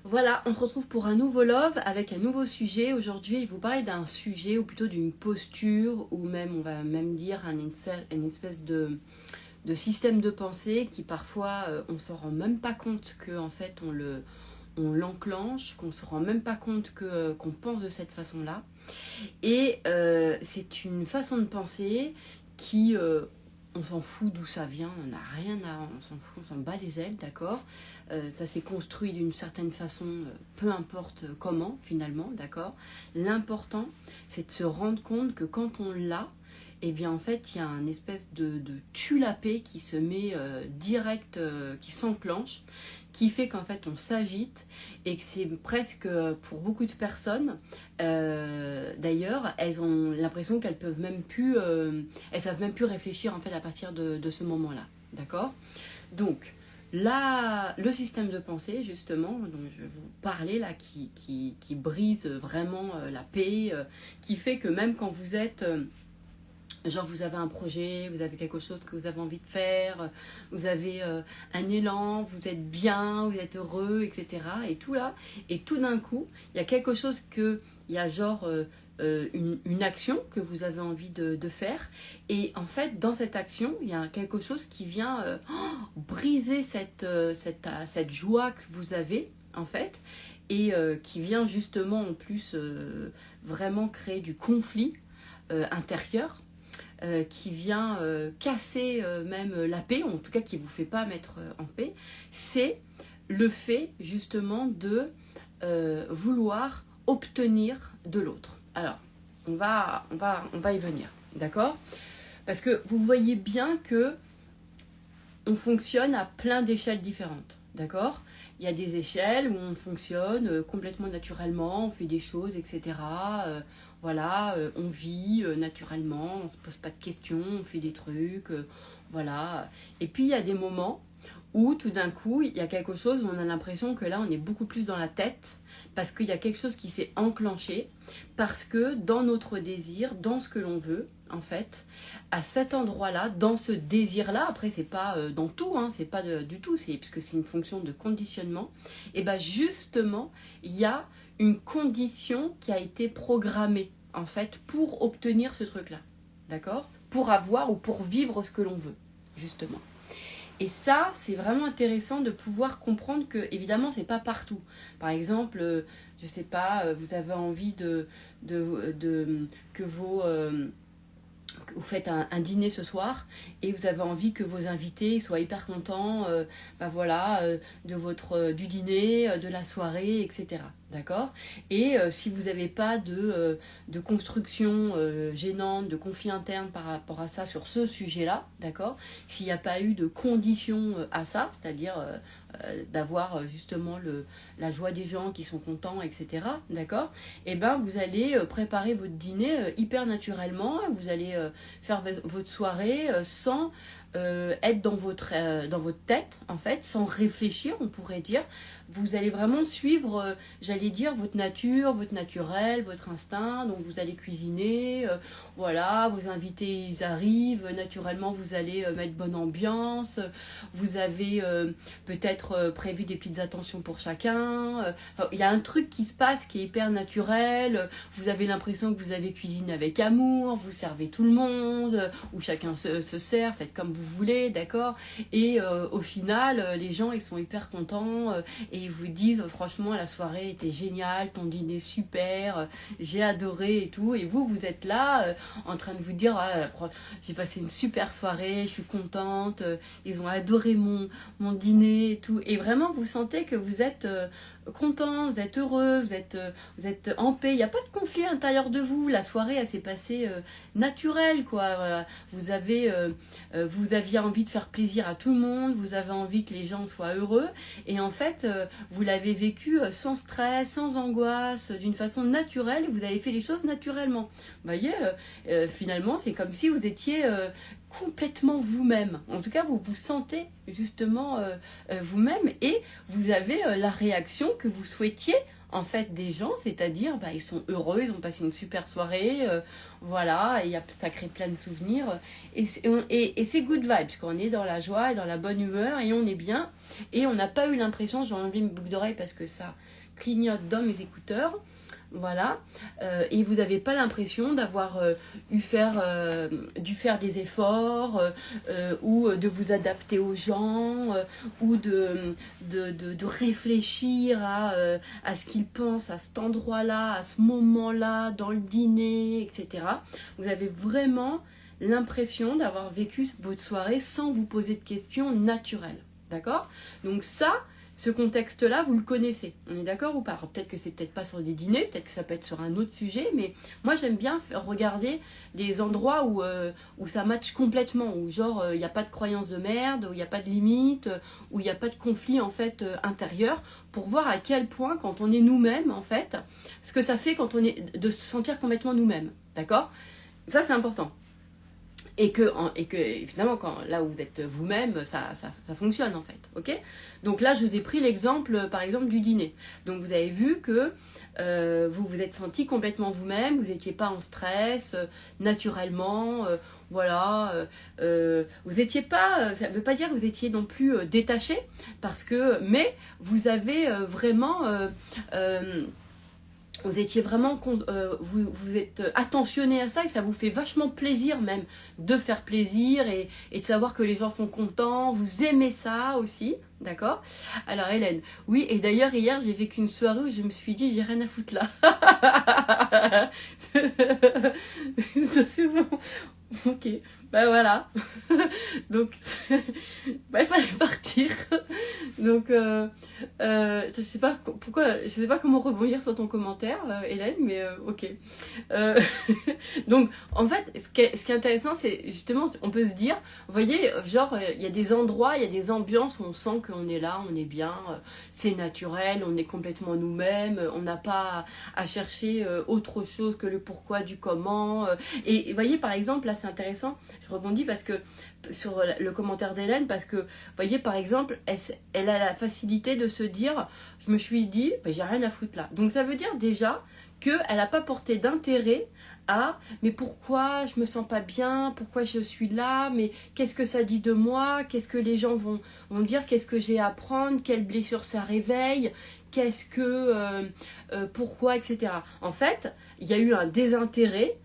Voilà, on se retrouve pour un nouveau love avec un nouveau sujet. Aujourd'hui, je vais vous parler d'un sujet ou plutôt d'une posture ou même, on va même dire, une espèce de système de pensée qui parfois, on ne se rend même pas compte qu'en fait, on l'enclenche, qu'on ne se rend même pas compte qu'on pense de cette façon-là. Et c'est une façon de penser qui, on s'en fout d'où ça vient, on n'a rien à, on s'en fout, on s'en bat les ailes, d'accord. Ça s'est construit d'une certaine façon, peu importe comment finalement, d'accord. L'important, c'est de se rendre compte que quand on l'a, eh bien en fait, il y a un espèce de tue-la-paix qui se met direct, qui s'enclenche, qui fait qu'en fait on s'agite et que c'est presque pour beaucoup de personnes, d'ailleurs, elles ont l'impression qu'elles peuvent même plus, elles savent même plus réfléchir en fait à partir de ce moment-là, d'accord. Donc là, le système de pensée justement dont je vais vous parler là, qui brise vraiment la paix, qui fait que même quand vous êtes genre vous avez un projet, vous avez quelque chose que vous avez envie de faire, vous avez un élan, vous êtes bien, vous êtes heureux, etc. Et tout là, et tout d'un coup, il y a quelque chose que, il y a genre une action que vous avez envie de faire. Et en fait, dans cette action, il y a quelque chose qui vient briser cette joie que vous avez, en fait, et qui vient justement en plus vraiment créer du conflit intérieur, qui vient casser même la paix, ou en tout cas qui ne vous fait pas mettre en paix, c'est le fait justement de vouloir obtenir de l'autre. Alors, on va y venir, d'accord? Parce que vous voyez bien que on fonctionne à plein d'échelles différentes, d'accord? Il y a des échelles où on fonctionne complètement naturellement, on fait des choses, etc. Voilà, on vit naturellement, on ne se pose pas de questions, on fait des trucs, voilà. Et puis il y a des moments où tout d'un coup, il y a quelque chose où on a l'impression que là, on est beaucoup plus dans la tête, parce qu'il y a quelque chose qui s'est enclenché, parce que dans notre désir, dans ce que l'on veut, en fait, à cet endroit-là, dans ce désir-là, après c'est pas dans tout, hein, c'est pas du tout, c'est parce que c'est une fonction de conditionnement, et bien justement, il y a une condition qui a été programmée, en fait, pour obtenir ce truc-là, d'accord? Pour avoir ou pour vivre ce que l'on veut, justement. Et ça, c'est vraiment intéressant de pouvoir comprendre que, évidemment, c'est pas partout. Par exemple, je sais pas, vous avez envie que vous faites un dîner ce soir et vous avez envie que vos invités soient hyper contents, du dîner, de la soirée, etc. D'accord? Et si vous n'avez pas de construction gênante, de conflit interne par rapport à ça sur ce sujet-là, d'accord? S'il n'y a pas eu de condition à ça, c'est-à-dire d'avoir justement la joie des gens qui sont contents, etc. D'accord? Et ben vous allez préparer votre dîner hyper naturellement, vous allez faire votre soirée sans être dans votre tête, en fait, sans réfléchir, on pourrait dire. Vous allez vraiment suivre, j'allais dire, votre nature, votre naturel, votre instinct. Donc vous allez cuisiner, voilà, vos invités ils arrivent, naturellement vous allez mettre bonne ambiance, vous avez peut-être prévu des petites attentions pour chacun. Il y a un truc qui se passe qui est hyper naturel, vous avez l'impression que vous avez cuisiné avec amour, vous servez tout le monde, ou chacun se sert, faites comme vous voulez, d'accord? Et au final, les gens ils sont hyper contents et ils vous disent franchement la soirée était géniale, ton dîner super, j'ai adoré et tout. Et vous êtes là en train de vous dire ah, j'ai passé une super soirée, je suis contente, ils ont adoré mon dîner et tout. Et vraiment vous sentez que vous êtes content, vous êtes heureux, vous êtes en paix, il n'y a pas de conflit à l'intérieur de vous, la soirée elle s'est passée naturelle quoi. Voilà. Vous aviez envie de faire plaisir à tout le monde, vous avez envie que les gens soient heureux et en fait vous l'avez vécu sans stress, sans angoisse, d'une façon naturelle et vous avez fait les choses naturellement. Vous voyez, finalement c'est comme si vous étiez complètement vous-même. En tout cas, vous vous sentez justement vous-même et vous avez la réaction que vous souhaitiez en fait des gens, c'est-à-dire ils sont heureux, ils ont passé une super soirée, voilà, et ça crée plein de souvenirs. Et c'est good vibes, qu'on est dans la joie et dans la bonne humeur et on est bien. Et on n'a pas eu l'impression, j'ai enlevé mes boucles d'oreilles parce que ça clignote dans mes écouteurs. Voilà, et vous n'avez pas l'impression d'avoir dû faire des efforts ou de vous adapter aux gens ou de réfléchir à ce qu'ils pensent à cet endroit-là, à ce moment-là, dans le dîner, etc. Vous avez vraiment l'impression d'avoir vécu votre soirée sans vous poser de questions naturelles. D'accord? Donc ça, ce contexte-là, vous le connaissez. On est d'accord ou pas? Peut-être que c'est peut-être pas sur des dîners, peut-être que ça peut être sur un autre sujet, mais moi j'aime bien regarder les endroits où ça match complètement, où genre il n'y a pas de croyance de merde, où il n'y a pas de limite, où il n'y a pas de conflit en fait intérieur, pour voir à quel point quand on est nous-mêmes en fait, ce que ça fait quand on est de se sentir complètement nous-mêmes. D'accord? Ça c'est important. Et que évidemment, là où vous êtes vous-même, ça fonctionne en fait, ok? Donc là, je vous ai pris l'exemple, par exemple, du dîner. Donc vous avez vu que vous vous êtes senti complètement vous-même, vous n'étiez pas en stress, naturellement, voilà. Vous n'étiez pas, ça ne veut pas dire que vous étiez non plus détaché, mais vous avez vraiment... vous étiez vraiment, vous êtes attentionné à ça et ça vous fait vachement plaisir même de faire plaisir et de savoir que les gens sont contents, vous aimez ça aussi, d'accord? Alors Hélène, oui, et d'ailleurs hier j'ai vécu une soirée où je me suis dit j'ai rien à foutre là. Ça c'est bon. Ok, bah voilà. Donc, il fallait partir. Donc, je sais pas pourquoi, je sais pas comment rebondir sur ton commentaire, Hélène, mais ok. Donc, en fait, ce qui est intéressant, c'est justement, on peut se dire, vous voyez, genre, il y a des endroits, il y a des ambiances où on sent qu'on est là, on est bien, c'est naturel, on est complètement nous-mêmes, on n'a pas à chercher autre chose que le pourquoi du comment. Et vous voyez, par exemple, là, c'est intéressant, je rebondis parce que sur le commentaire d'Hélène, parce que, vous voyez, par exemple, elle a la facilité de se dire, je me suis dit, j'ai rien à foutre là. Donc ça veut dire déjà qu'elle n'a pas porté d'intérêt à, mais pourquoi je me sens pas bien, pourquoi je suis là, mais qu'est-ce que ça dit de moi, qu'est-ce que les gens vont dire, qu'est-ce que j'ai à apprendre, quelle blessure ça réveille, qu'est-ce que, pourquoi, etc. En fait, il y a eu un désintérêt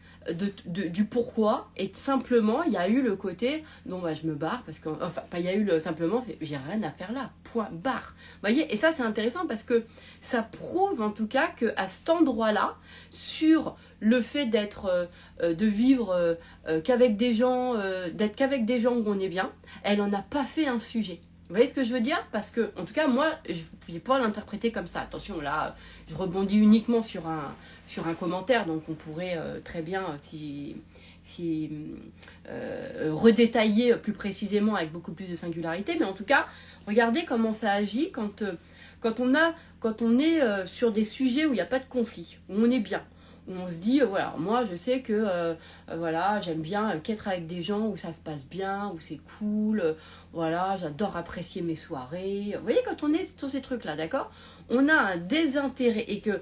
du pourquoi, et simplement il y a eu le côté non je me barre parce que il y a eu simplement j'ai rien à faire là, point barre, vous voyez. Et ça c'est intéressant parce que ça prouve en tout cas que à cet endroit là, sur le fait d'être de vivre qu'avec des gens, d'être qu'avec des gens où on est bien, elle en a pas fait un sujet. Vous voyez ce que je veux dire? Parce que, en tout cas, moi, je vais pouvoir l'interpréter comme ça. Attention, là, je rebondis uniquement sur un commentaire, donc on pourrait très bien redétailler plus précisément avec beaucoup plus de singularité. Mais en tout cas, regardez comment ça agit quand on est sur des sujets où il n'y a pas de conflit, où on est bien. Où on se dit, voilà, moi je sais que voilà, j'aime bien qu'être avec des gens où ça se passe bien, où c'est cool, voilà, j'adore apprécier mes soirées. Vous voyez, quand on est sur ces trucs-là, d'accord, on a un désintérêt et que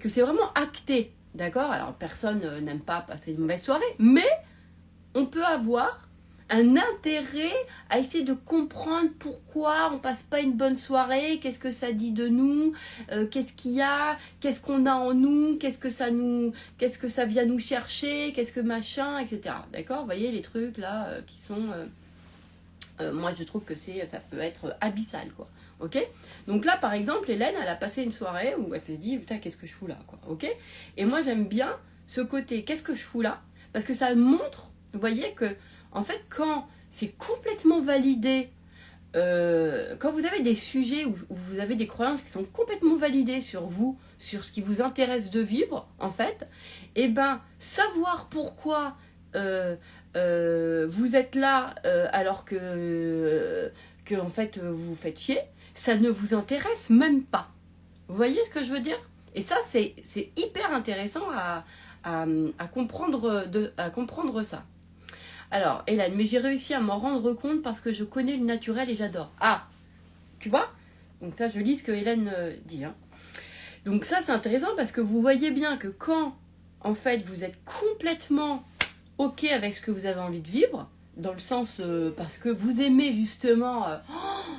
c'est vraiment acté, d'accord. Alors personne n'aime pas passer une mauvaise soirée, mais on peut avoir un intérêt à essayer de comprendre pourquoi on passe pas une bonne soirée, qu'est-ce que ça dit de nous, qu'est-ce qu'il y a, qu'est-ce qu'on a en nous, qu'est-ce que ça vient nous chercher, qu'est-ce que machin, etc. D'accord, vous voyez les trucs là qui sont, moi je trouve que ça peut être abyssal, quoi. Ok, donc là par exemple Hélène elle a passé une soirée où elle s'est dit putain qu'est-ce que je fous là, quoi. Ok, et moi j'aime bien ce côté qu'est-ce que je fous là, parce que ça montre, vous voyez, que en fait, quand c'est complètement validé, quand vous avez des sujets où vous avez des croyances qui sont complètement validées sur vous, sur ce qui vous intéresse de vivre, en fait, et ben savoir pourquoi vous êtes là alors que en fait vous vous faites chier, ça ne vous intéresse même pas. Vous voyez ce que je veux dire? Et ça, c'est hyper intéressant à comprendre ça. Alors, Hélène, mais j'ai réussi à m'en rendre compte parce que je connais le naturel et j'adore. Ah, tu vois? Donc ça, je lis ce que Hélène dit. Hein. Donc ça, c'est intéressant parce que vous voyez bien que quand, en fait, vous êtes complètement OK avec ce que vous avez envie de vivre, dans le sens parce que vous aimez justement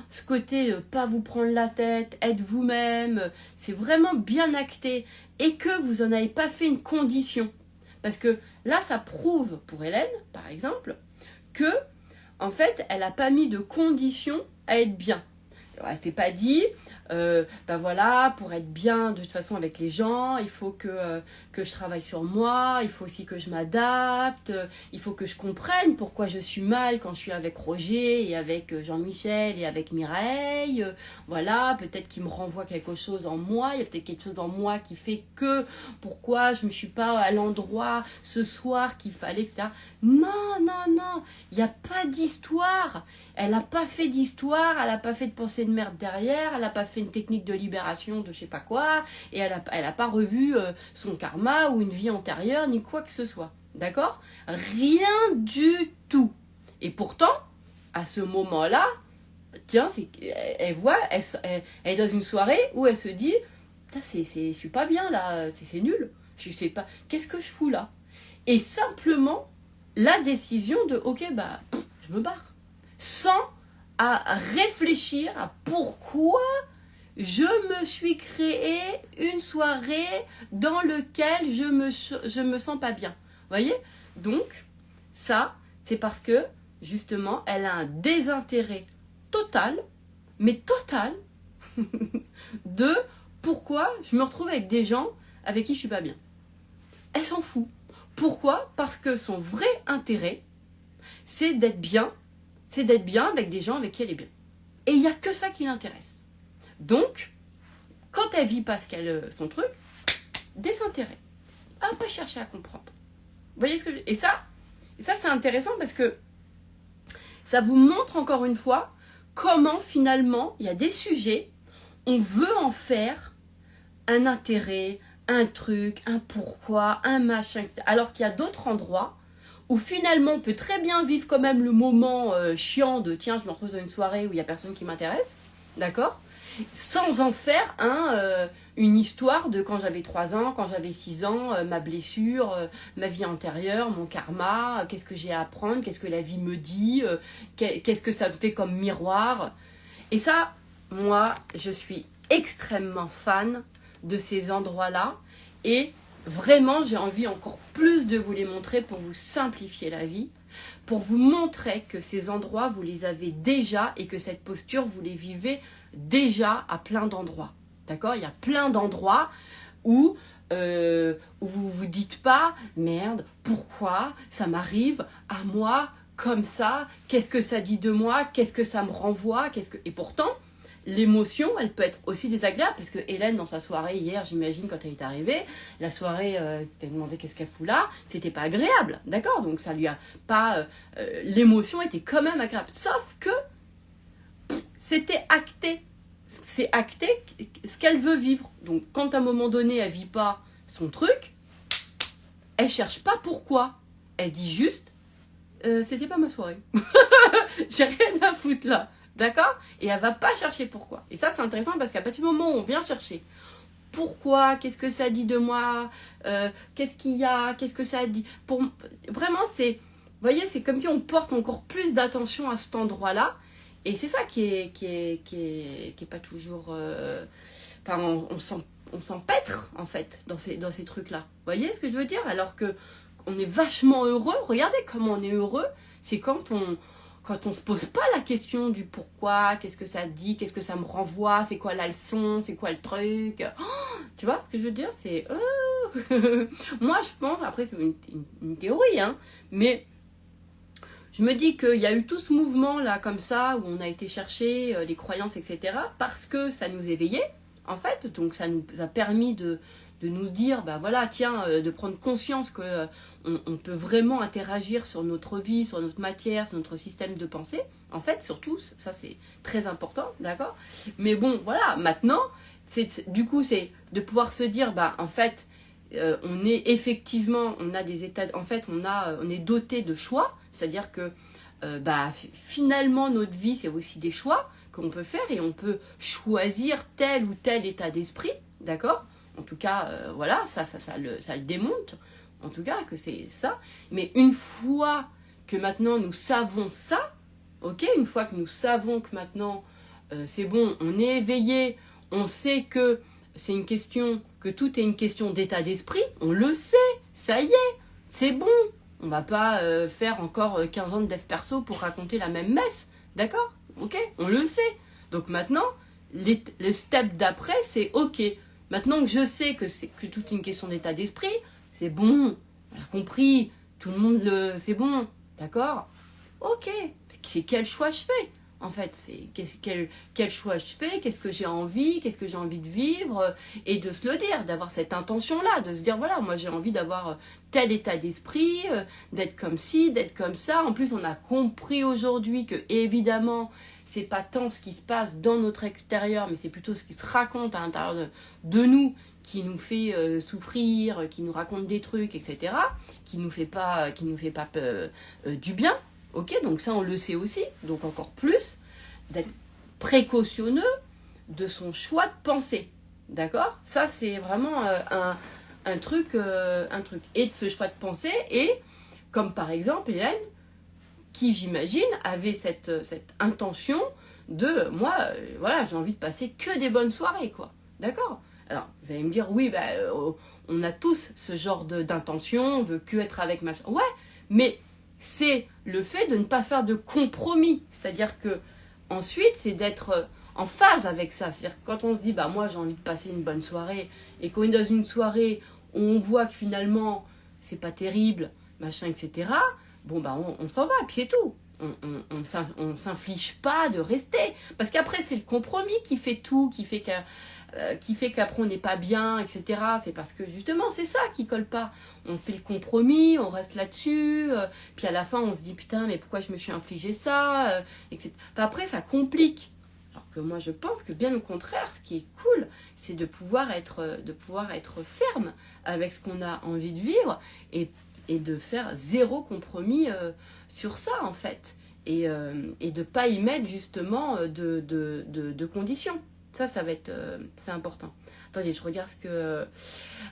ce côté pas vous prendre la tête, être vous-même, c'est vraiment bien acté et que vous n'en avez pas fait une condition. Parce que là, ça prouve pour Hélène, par exemple, que en fait, elle n'a pas mis de condition à être bien. Elle ne t'est pas dit, ben voilà, pour être bien de toute façon avec les gens, il faut que je travaille sur moi, il faut aussi que je m'adapte, il faut que je comprenne pourquoi je suis mal quand je suis avec Roger et avec Jean-Michel et avec Mireille. Voilà, peut-être qu'il me renvoie quelque chose en moi, il y a peut-être quelque chose en moi qui fait que pourquoi je ne me suis pas à l'endroit ce soir qu'il fallait, etc. Non, non, non, il n'y a pas d'histoire. Elle n'a pas fait d'histoire, elle n'a pas fait de pensée de merde derrière, elle n'a pas fait une technique de libération de je sais pas quoi, et elle a pas revu son karma ou une vie antérieure, ni quoi que ce soit. D'accord? Rien du tout. Et pourtant, à ce moment-là, tiens, elle voit, elle est dans une soirée où elle se dit, je suis pas bien là, c'est nul, je sais pas, qu'est-ce que je fous là? Et simplement, la décision de, ok, bah, je me barre. Sans à réfléchir à pourquoi je me suis créé une soirée dans laquelle je me sens pas bien. Vous voyez? Donc, ça, c'est parce que, justement, elle a un désintérêt total, mais total, de pourquoi je me retrouve avec des gens avec qui je suis pas bien. Elle s'en fout. Pourquoi? Parce que son vrai intérêt, c'est d'être bien avec des gens avec qui elle est bien. Et il n'y a que ça qui l'intéresse. Donc, quand elle vit pas son truc, désintérêt. Elle va pas chercher à comprendre. Vous voyez ce que et ça c'est intéressant parce que ça vous montre encore une fois comment finalement il y a des sujets, on veut en faire un intérêt, un truc, un pourquoi, un machin, etc. Alors qu'il y a d'autres endroits où finalement on peut très bien vivre quand même le moment chiant de tiens, je me retrouve dans une soirée où il n'y a personne qui m'intéresse, d'accord, sans en faire une histoire de quand j'avais 3 ans, quand j'avais 6 ans, ma blessure, ma vie antérieure, mon karma, qu'est-ce que j'ai à apprendre, qu'est-ce que la vie me dit, qu'est-ce que ça me fait comme miroir. Et ça, moi, je suis extrêmement fan de ces endroits-là et vraiment, j'ai envie encore plus de vous les montrer pour vous simplifier la vie, pour vous montrer que ces endroits, vous les avez déjà et que cette posture, vous les vivez déjà à plein d'endroits. D'accord? Il y a plein d'endroits où vous vous dites pas « Merde, pourquoi ça m'arrive à moi comme ça? Qu'est-ce que ça dit de moi? Qu'est-ce que ça me renvoie? Et pourtant, l'émotion, elle peut être aussi désagréable parce que Hélène, dans sa soirée hier, j'imagine, quand elle est arrivée, la soirée, c'était demandé qu'est-ce qu'elle fout là, c'était pas agréable, d'accord? Donc ça lui a pas... l'émotion était quand même agréable. Sauf que c'était acté. C'est acté ce qu'elle veut vivre. Donc quand à un moment donné, elle vit pas son truc, elle cherche pas pourquoi. Elle dit juste, c'était pas ma soirée. J'ai rien à foutre là. D'accord? Et elle va pas chercher pourquoi. Et ça, c'est intéressant parce qu'à partir du moment où on vient chercher pourquoi, qu'est-ce que ça dit de moi, qu'est-ce qu'il y a, qu'est-ce que ça dit. Vraiment, vous voyez, c'est comme si on porte encore plus d'attention à cet endroit-là. Et c'est ça qui est pas toujours... Enfin, on s'empêtre, en fait, dans ces trucs-là. Vous voyez ce que je veux dire? Alors que on est vachement heureux. Regardez comment on est heureux. C'est quand on se pose pas la question du pourquoi, qu'est-ce que ça dit, qu'est-ce que ça me renvoie, c'est quoi la leçon, c'est quoi le truc. Oh, tu vois ce que je veux dire? C'est... Moi, je pense, après, c'est une théorie, hein, mais... Je me dis qu'il y a eu tout ce mouvement là comme ça où on a été chercher les croyances, etc. parce que ça nous éveillait en fait, donc ça nous a permis de nous dire, bah voilà, tiens, de prendre conscience que on peut vraiment interagir sur notre vie, sur notre matière, sur notre système de pensée. En fait, surtout, ça c'est très important, d'accord? Mais bon, voilà, maintenant, du coup, c'est de pouvoir se dire, bah en fait, on est effectivement, on a des états, en fait, on est doté de choix, c'est-à-dire que finalement notre vie c'est aussi des choix qu'on peut faire et on peut choisir tel ou tel état d'esprit, d'accord? En tout cas, voilà, ça le démonte. En tout cas, que c'est ça. Mais une fois que maintenant nous savons ça, ok, une fois que nous savons que maintenant c'est bon, on est éveillé, on sait que c'est une question, que tout est une question d'état d'esprit, on le sait, ça y est, c'est bon. On va pas faire encore 15 ans de dev perso pour raconter la même messe, d'accord? Ok, on le sait. Donc maintenant, les steps d'après, c'est ok. Maintenant que je sais que tout est une question d'état d'esprit, c'est bon, on a compris, tout le monde c'est bon, d'accord? Ok, c'est quel choix je fais? En fait, c'est quel choix je fais, qu'est-ce que j'ai envie de vivre, et de se le dire, d'avoir cette intention-là, de se dire, voilà, moi j'ai envie d'avoir tel état d'esprit, d'être comme ci, d'être comme ça. En plus, on a compris aujourd'hui que, évidemment, c'est pas tant ce qui se passe dans notre extérieur, mais c'est plutôt ce qui se raconte à l'intérieur de nous, qui nous fait souffrir, qui nous raconte des trucs, etc., qui nous fait pas du bien. Ok, donc ça on le sait aussi, donc encore plus d'être précautionneux de son choix de pensée, d'accord? Ça c'est vraiment un truc. Et de ce choix de pensée, et comme par exemple Hélène, qui j'imagine avait cette intention de, moi, voilà, j'ai envie de passer que des bonnes soirées, quoi, d'accord? Alors vous allez me dire, oui, on a tous ce genre d'intention, on veut que être avec machin, ouais, mais c'est le fait de ne pas faire de compromis. C'est-à-dire que ensuite, c'est d'être en phase avec ça. C'est-à-dire que quand on se dit, bah moi j'ai envie de passer une bonne soirée, et qu'on est dans une soirée où on voit que finalement c'est pas terrible, machin, etc. Bon bah on s'en va, puis c'est tout. On s'inflige pas de rester. Parce qu'après c'est le compromis qui fait tout, qui fait qu'après on n'est pas bien, etc. C'est parce que justement c'est ça qui colle pas. On fait le compromis, on reste là-dessus, puis à la fin on se dit putain mais pourquoi je me suis infligé ça, etc. Enfin, après ça complique. Alors que moi je pense que bien au contraire, ce qui est cool, c'est de pouvoir être ferme avec ce qu'on a envie de vivre, et de faire zéro compromis sur ça en fait. Et de pas y mettre justement de conditions. Ça va être, c'est important. Attendez, je regarde ce que...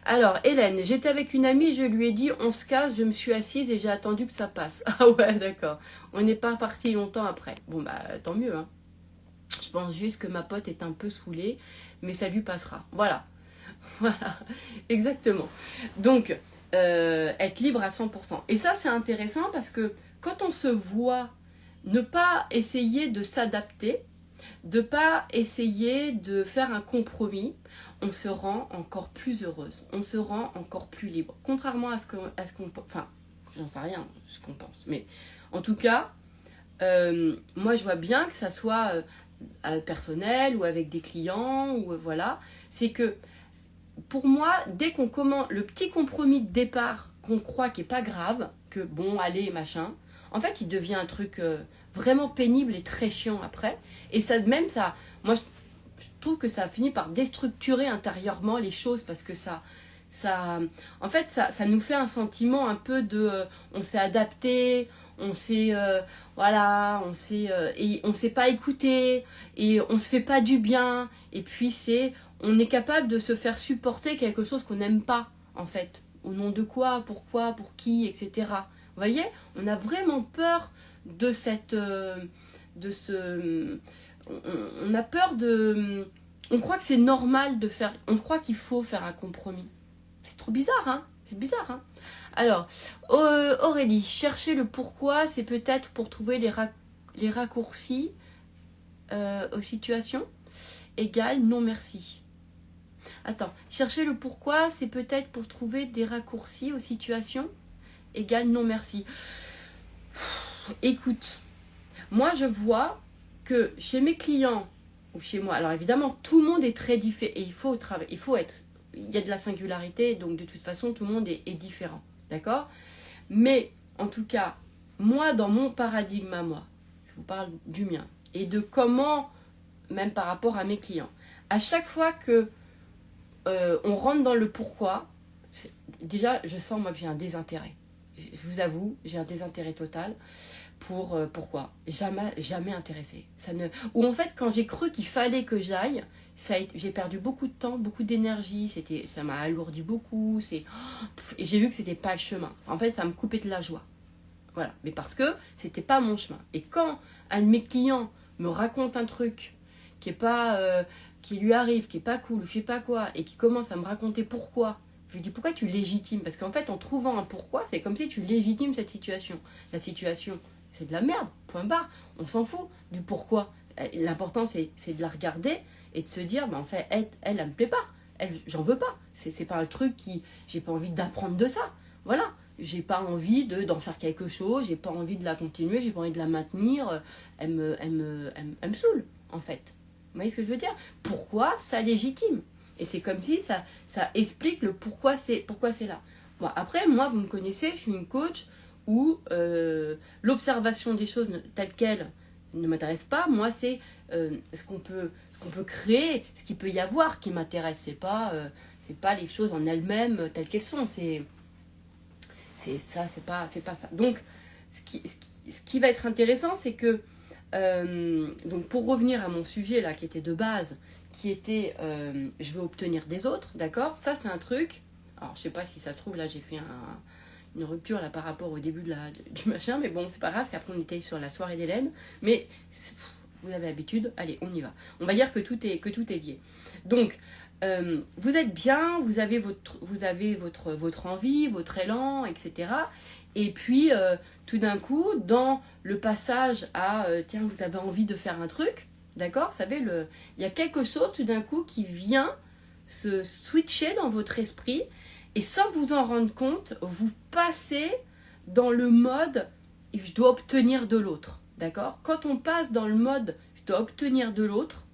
Alors, Hélène, j'étais avec une amie, je lui ai dit, on se casse, je me suis assise et j'ai attendu que ça passe. Ah ouais, d'accord. On n'est pas parti longtemps après. Bon, bah, tant mieux, hein. Je pense juste que ma pote est un peu saoulée, mais ça lui passera. Voilà. Voilà, exactement. Donc, être libre à 100%. Et ça, c'est intéressant parce que quand on se voit ne pas essayer de s'adapter, de pas essayer de faire un compromis, on se rend encore plus heureuse, on se rend encore plus libre. Contrairement à ce qu'on enfin, j'en sais rien, ce qu'on pense. Mais en tout cas, moi je vois bien que ça soit personnel ou avec des clients, ou voilà, c'est que pour moi, dès qu'on commence le petit compromis de départ qu'on croit qui est pas grave, que bon, allez, machin, en fait, il devient un truc vraiment pénible et très chiant après. Et ça, même ça, moi, je trouve que ça finit par déstructurer intérieurement les choses, parce que en fait, ça nous fait un sentiment un peu de, on s'est adapté, on s'est, voilà, et on s'est pas écouté, et on se fait pas du bien, et puis on est capable de se faire supporter quelque chose qu'on n'aime pas, en fait. Au nom de quoi, pourquoi, pour qui, etc. Vous voyez, on a vraiment peur de on a peur de... On croit que c'est normal de faire... On croit qu'il faut faire un compromis. C'est trop bizarre, hein? C'est bizarre, hein? Alors, Aurélie, chercher le pourquoi, c'est peut-être pour trouver les raccourcis aux situations. Égal, non merci. Attends, chercher le pourquoi, c'est peut-être pour trouver des raccourcis aux situations. Égal, non merci. Écoute, moi je vois que chez mes clients ou chez moi, alors évidemment tout le monde est très différent, et il y a de la singularité, donc de toute façon tout le monde est différent, d'accord? Mais en tout cas, moi dans mon paradigme à moi, je vous parle du mien, et de comment, même par rapport à mes clients, à chaque fois que on rentre dans le pourquoi, déjà je sens moi que j'ai un désintérêt. Je vous avoue, j'ai un désintérêt total. Pourquoi? Jamais intéressé. Ou en fait, quand j'ai cru qu'il fallait que j'aille, j'ai perdu beaucoup de temps, beaucoup d'énergie, ça m'a alourdi beaucoup, et j'ai vu que c'était pas le chemin. En fait, ça me coupait de la joie. Voilà, mais parce que c'était pas mon chemin. Et quand un de mes clients me raconte un truc qui est pas, qui lui arrive, qui est pas cool, je sais pas quoi, et qui commence à me raconter pourquoi, je lui dis pourquoi tu légitimes? Parce qu'en fait, en trouvant un pourquoi, c'est comme si tu légitimes cette situation. La situation, c'est de la merde, point barre. On s'en fout du pourquoi. L'important, c'est de la regarder et de se dire, en fait, elle me plaît pas. J'en veux pas. C'est pas un truc j'ai pas envie d'apprendre de ça. Voilà. J'ai pas envie d'en faire quelque chose, j'ai pas envie de la continuer, j'ai pas envie de la maintenir. Elle me saoule, en fait. Vous voyez ce que je veux dire? Pourquoi ça légitime? Et c'est comme si ça explique le pourquoi c'est là. Bon, après, moi, vous me connaissez, je suis une coach où l'observation des choses telles quelles ne m'intéresse pas. Moi, c'est ce qu'on peut créer, ce qu'il peut y avoir qui m'intéresse. C'est pas les choses en elles-mêmes telles qu'elles sont. C'est pas ça. Donc, ce qui va être intéressant, c'est que donc pour revenir à mon sujet là, qui était de base, qui était je veux obtenir des autres, d'accord? Ça, c'est un truc. Alors, je sais pas si ça se trouve, là, j'ai fait une rupture là par rapport au début du machin, mais bon, c'est pas grave, qu'après on était sur la soirée d'Hélène. Mais vous avez l'habitude, allez, on y va. On va dire que tout est lié. Donc, vous êtes bien, vous avez votre envie, votre élan, etc. Et puis, tout d'un coup, dans le passage à tiens, vous avez envie de faire un truc, d'accord? Vous savez, il y a quelque chose tout d'un coup qui vient se switcher dans votre esprit et sans vous en rendre compte, vous passez dans le mode je dois obtenir de l'autre, d'accord? Quand on passe dans le mode je dois obtenir de l'autre,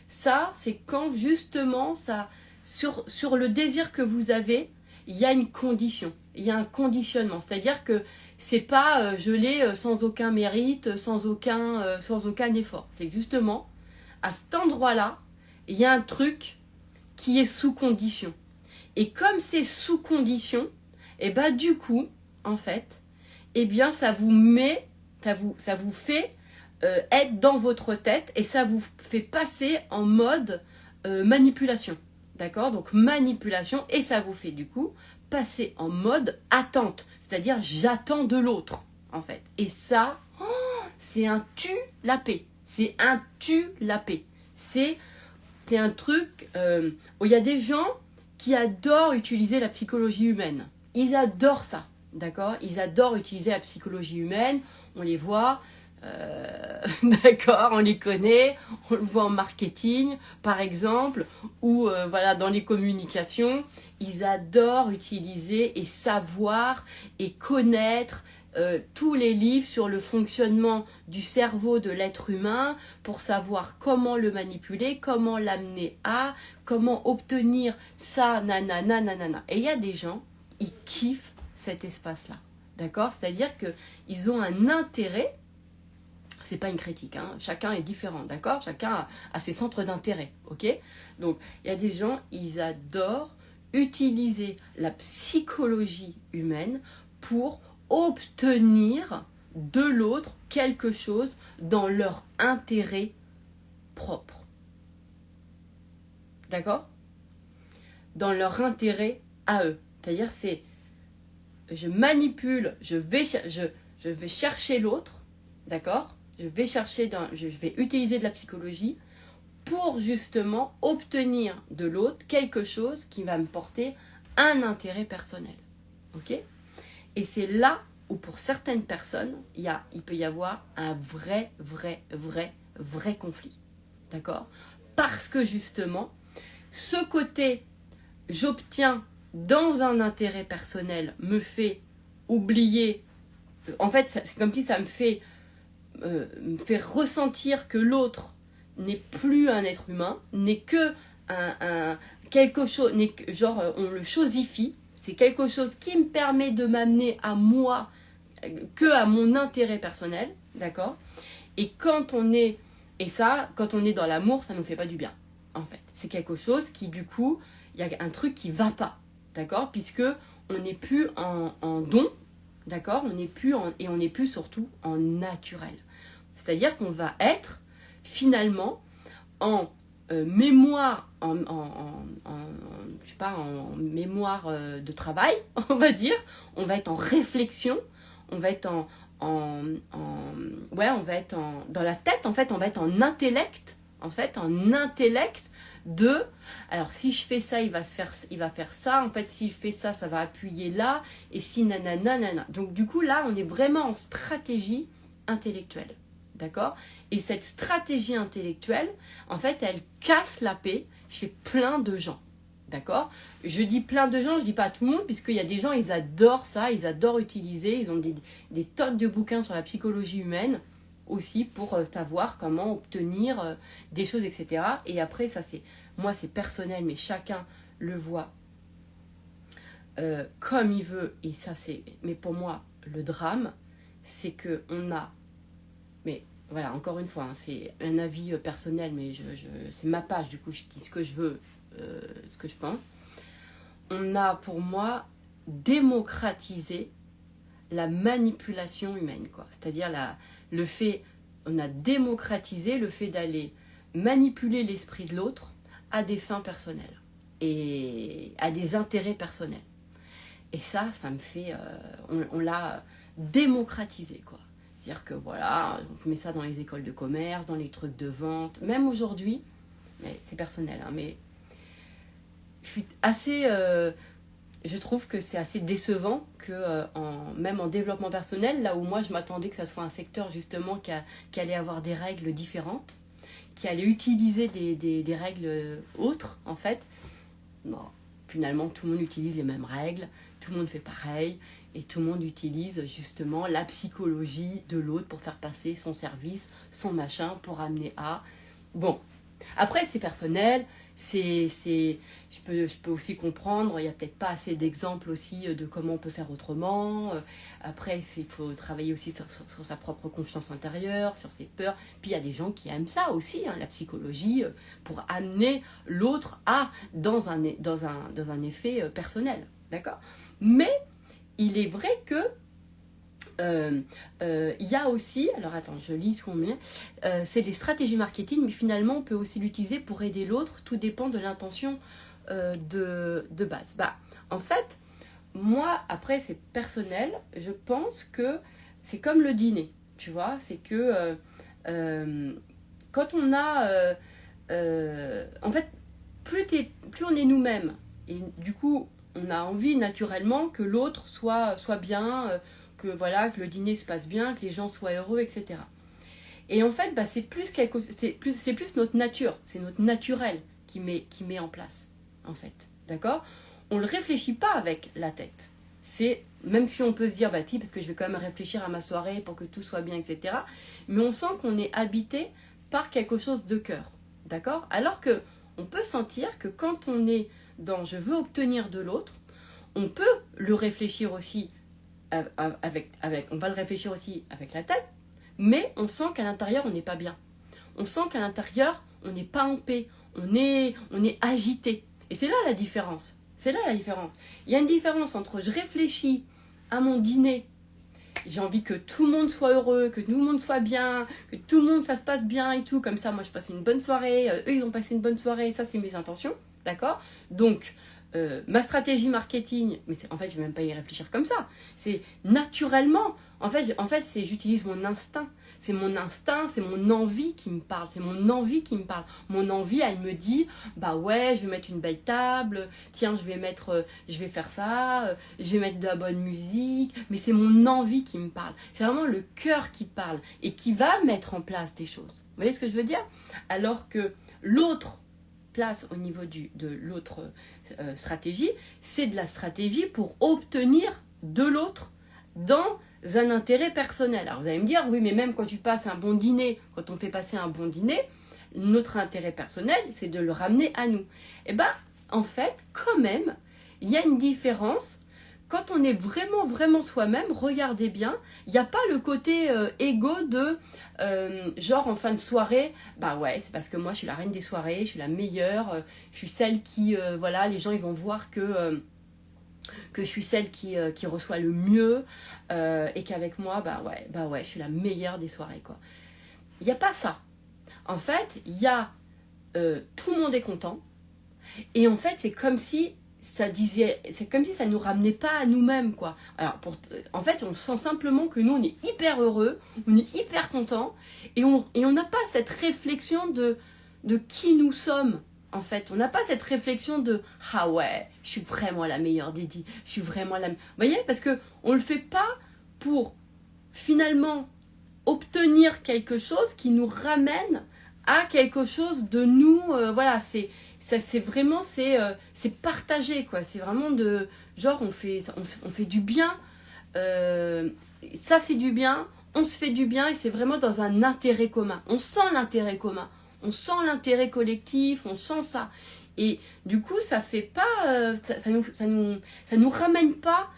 ça, c'est quand justement, sur le désir que vous avez, il y a une condition, il y a un conditionnement. C'est-à-dire que c'est pas je l'ai sans aucun mérite, sans aucun effort. C'est que justement, à cet endroit-là, il y a un truc qui est sous condition. Et comme c'est sous condition, et ben du coup, en fait, eh bien ça vous fait être dans votre tête et ça vous fait passer en mode manipulation. D'accord? Donc manipulation et ça vous fait du coup passer en mode attente. C'est-à-dire j'attends de l'autre, en fait. Et ça, c'est un tue la paix. C'est un tue-la paix. C'est un truc où il y a des gens qui adorent utiliser la psychologie humaine. Ils adorent ça, d'accord? Ils adorent utiliser la psychologie humaine. On les voit, d'accord, on les connaît. On le voit en marketing, par exemple, ou voilà, dans les communications. Ils adorent utiliser et savoir et connaître tous les livres sur le fonctionnement du cerveau de l'être humain pour savoir comment le manipuler, comment l'amener à, comment obtenir ça, nanana, nanana. Et il y a des gens, ils kiffent cet espace-là, d'accord? C'est-à-dire qu'ils ont un intérêt, c'est pas une critique, hein, chacun est différent, d'accord? Chacun a ses centres d'intérêt, ok? Donc, il y a des gens, ils adorent utiliser la psychologie humaine pour obtenir de l'autre quelque chose dans leur intérêt propre. D'accord? Dans leur intérêt à eux. C'est-à-dire, je manipule, je vais chercher l'autre, d'accord? Je vais utiliser de la psychologie pour justement obtenir de l'autre quelque chose qui va me porter un intérêt personnel. Ok? Et c'est là où pour certaines personnes, il peut y avoir un vrai conflit. D'accord? Parce que justement, ce côté j'obtiens dans un intérêt personnel me fait oublier. En fait, c'est comme si ça me fait ressentir que l'autre n'est plus un être humain, n'est que quelque chose, genre on le chosifie. C'est quelque chose qui me permet de m'amener à moi, que à mon intérêt personnel, d'accord? Et quand on est dans l'amour, ça ne nous fait pas du bien, en fait. C'est quelque chose qui, du coup, il y a un truc qui va pas, d'accord? Puisque on n'est plus en don, d'accord? Et on n'est plus surtout en naturel. C'est-à-dire qu'on va être finalement en mémoire, je sais pas, en mémoire de travail, on va dire. On va être en réflexion, on va être ouais, on va être dans la tête, en fait, on va être en intellect, de, alors si je fais ça, il va faire ça, en fait, si je fais ça, ça va appuyer là, et si nanana, nanana. Donc du coup, là, on est vraiment en stratégie intellectuelle. D'accord? Et cette stratégie intellectuelle, en fait, elle casse la paix chez plein de gens. D'accord? Je dis plein de gens, je dis pas à tout le monde, puisqu'il y a des gens, ils adorent ça, ils adorent utiliser, ils ont des tonnes de bouquins sur la psychologie humaine aussi pour savoir comment obtenir des choses, etc. Et après, ça moi c'est personnel, mais chacun le voit comme il veut. Et ça mais pour moi, le drame, c'est que on a, mais voilà, encore une fois, hein, c'est un avis personnel, mais c'est ma page, du coup, je dis ce que je veux, ce que je pense. On a, pour moi, démocratisé la manipulation humaine, quoi. C'est-à-dire on a démocratisé le fait d'aller manipuler l'esprit de l'autre à des fins personnelles et à des intérêts personnels. Et ça me fait, on l'a démocratisé, quoi. C'est-à-dire que voilà, on met ça dans les écoles de commerce, dans les trucs de vente, même aujourd'hui, mais c'est personnel, hein, mais je suis assez, je trouve que c'est assez décevant que même en développement personnel, là où moi je m'attendais que ça soit un secteur justement qui allait avoir des règles différentes, qui allait utiliser des règles autres, en fait, bon, finalement tout le monde utilise les mêmes règles, tout le monde fait pareil, et tout le monde utilise justement la psychologie de l'autre pour faire passer son service, son machin, pour amener à... Bon, après c'est personnel, je peux aussi comprendre, il n'y a peut-être pas assez d'exemples aussi de comment on peut faire autrement. Après, il faut travailler aussi sur sa propre confiance intérieure, sur ses peurs. Puis il y a des gens qui aiment ça aussi, hein, la psychologie, pour amener l'autre dans un effet personnel. D'accord? Mais il est vrai que il y a aussi, alors attends, je lis ce qu'on met, c'est des stratégies marketing, mais finalement on peut aussi l'utiliser pour aider l'autre, tout dépend de l'intention de base. Bah, en fait, moi, après c'est personnel, je pense que c'est comme le dîner, tu vois, c'est que quand on a, en fait, plus on est nous-mêmes, et du coup on a envie naturellement que l'autre soit bien, que voilà, que le dîner se passe bien, que les gens soient heureux, etc. Et en fait, bah, c'est plus notre nature, c'est notre naturel qui met en place, en fait, d'accord? On le réfléchit pas avec la tête. C'est, même si on peut se dire, bah parce que je vais quand même réfléchir à ma soirée pour que tout soit bien, etc. Mais on sent qu'on est habité par quelque chose de cœur, d'accord? Alors que on peut sentir que quand on est dans je veux obtenir de l'autre, on peut le réfléchir aussi on va le réfléchir aussi avec la tête, mais on sent qu'à l'intérieur on n'est pas bien. On sent qu'à l'intérieur on n'est pas en paix, on est agité. Et c'est là la différence. Il y a une différence entre je réfléchis à mon dîner, j'ai envie que tout le monde soit heureux, que tout le monde soit bien, que tout le monde ça se passe bien et tout, comme ça moi je passe une bonne soirée, eux ils ont passé une bonne soirée, ça c'est mes intentions, d'accord? Donc ma stratégie marketing, mais en fait je vais même pas y réfléchir comme ça, c'est naturellement, en fait j'utilise mon instinct, c'est mon envie qui me parle, mon envie elle me dit, bah ouais je vais mettre une belle table, tiens je vais faire ça, je vais mettre de la bonne musique, mais c'est mon envie qui me parle, c'est vraiment le cœur qui parle et qui va mettre en place des choses, vous voyez ce que je veux dire? Alors que l'autre place au niveau de l'autre stratégie, c'est de la stratégie pour obtenir de l'autre dans un intérêt personnel. Alors vous allez me dire, oui, mais même quand tu passes un bon dîner, quand on fait passer un bon dîner, notre intérêt personnel, c'est de le ramener à nous. Et bien, en fait, quand même, il y a une différence. Quand on est vraiment, vraiment soi-même, regardez bien, il n'y a pas le côté égo de genre en fin de soirée, bah ouais, c'est parce que moi je suis la reine des soirées, je suis la meilleure, je suis celle qui, voilà, les gens ils vont voir que que je suis celle qui reçoit le mieux et qu'avec moi, bah ouais, je suis la meilleure des soirées, quoi. Il n'y a pas ça. En fait, il y a tout le monde est content et en fait, c'est comme si ça nous ramenait pas à nous-mêmes, quoi. Alors, en fait, on sent simplement que nous, on est hyper heureux, on est hyper content et on n'a pas cette réflexion de qui nous sommes. En fait, on n'a pas cette réflexion de « Ah ouais, je suis vraiment la meilleure Dédi, je suis vraiment la... » Vous voyez, parce qu'on ne le fait pas pour finalement obtenir quelque chose qui nous ramène à quelque chose de nous. Voilà, c'est vraiment, c'est partagé, quoi. C'est vraiment de... Genre, on fait du bien, ça fait du bien, on se fait du bien et c'est vraiment dans un intérêt commun. On sent l'intérêt commun. On sent l'intérêt collectif, on sent ça. Et du coup, ça fait pas, ça nous ramène pas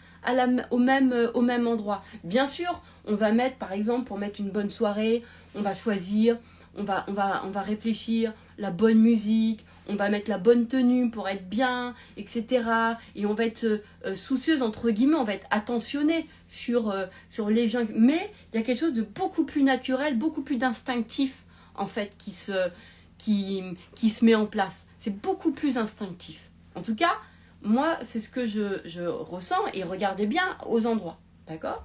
au même endroit. Bien sûr, on va mettre, par exemple, pour mettre une bonne soirée, on va choisir, on va réfléchir, la bonne musique, on va mettre la bonne tenue pour être bien, etc. Et on va être soucieuse, entre guillemets, on va être attentionné sur les gens. Mais il y a quelque chose de beaucoup plus naturel, beaucoup plus d'instinctif, en fait, qui se met en place. C'est beaucoup plus instinctif. En tout cas, moi, c'est ce que je ressens et regardez bien aux endroits. D'accord ?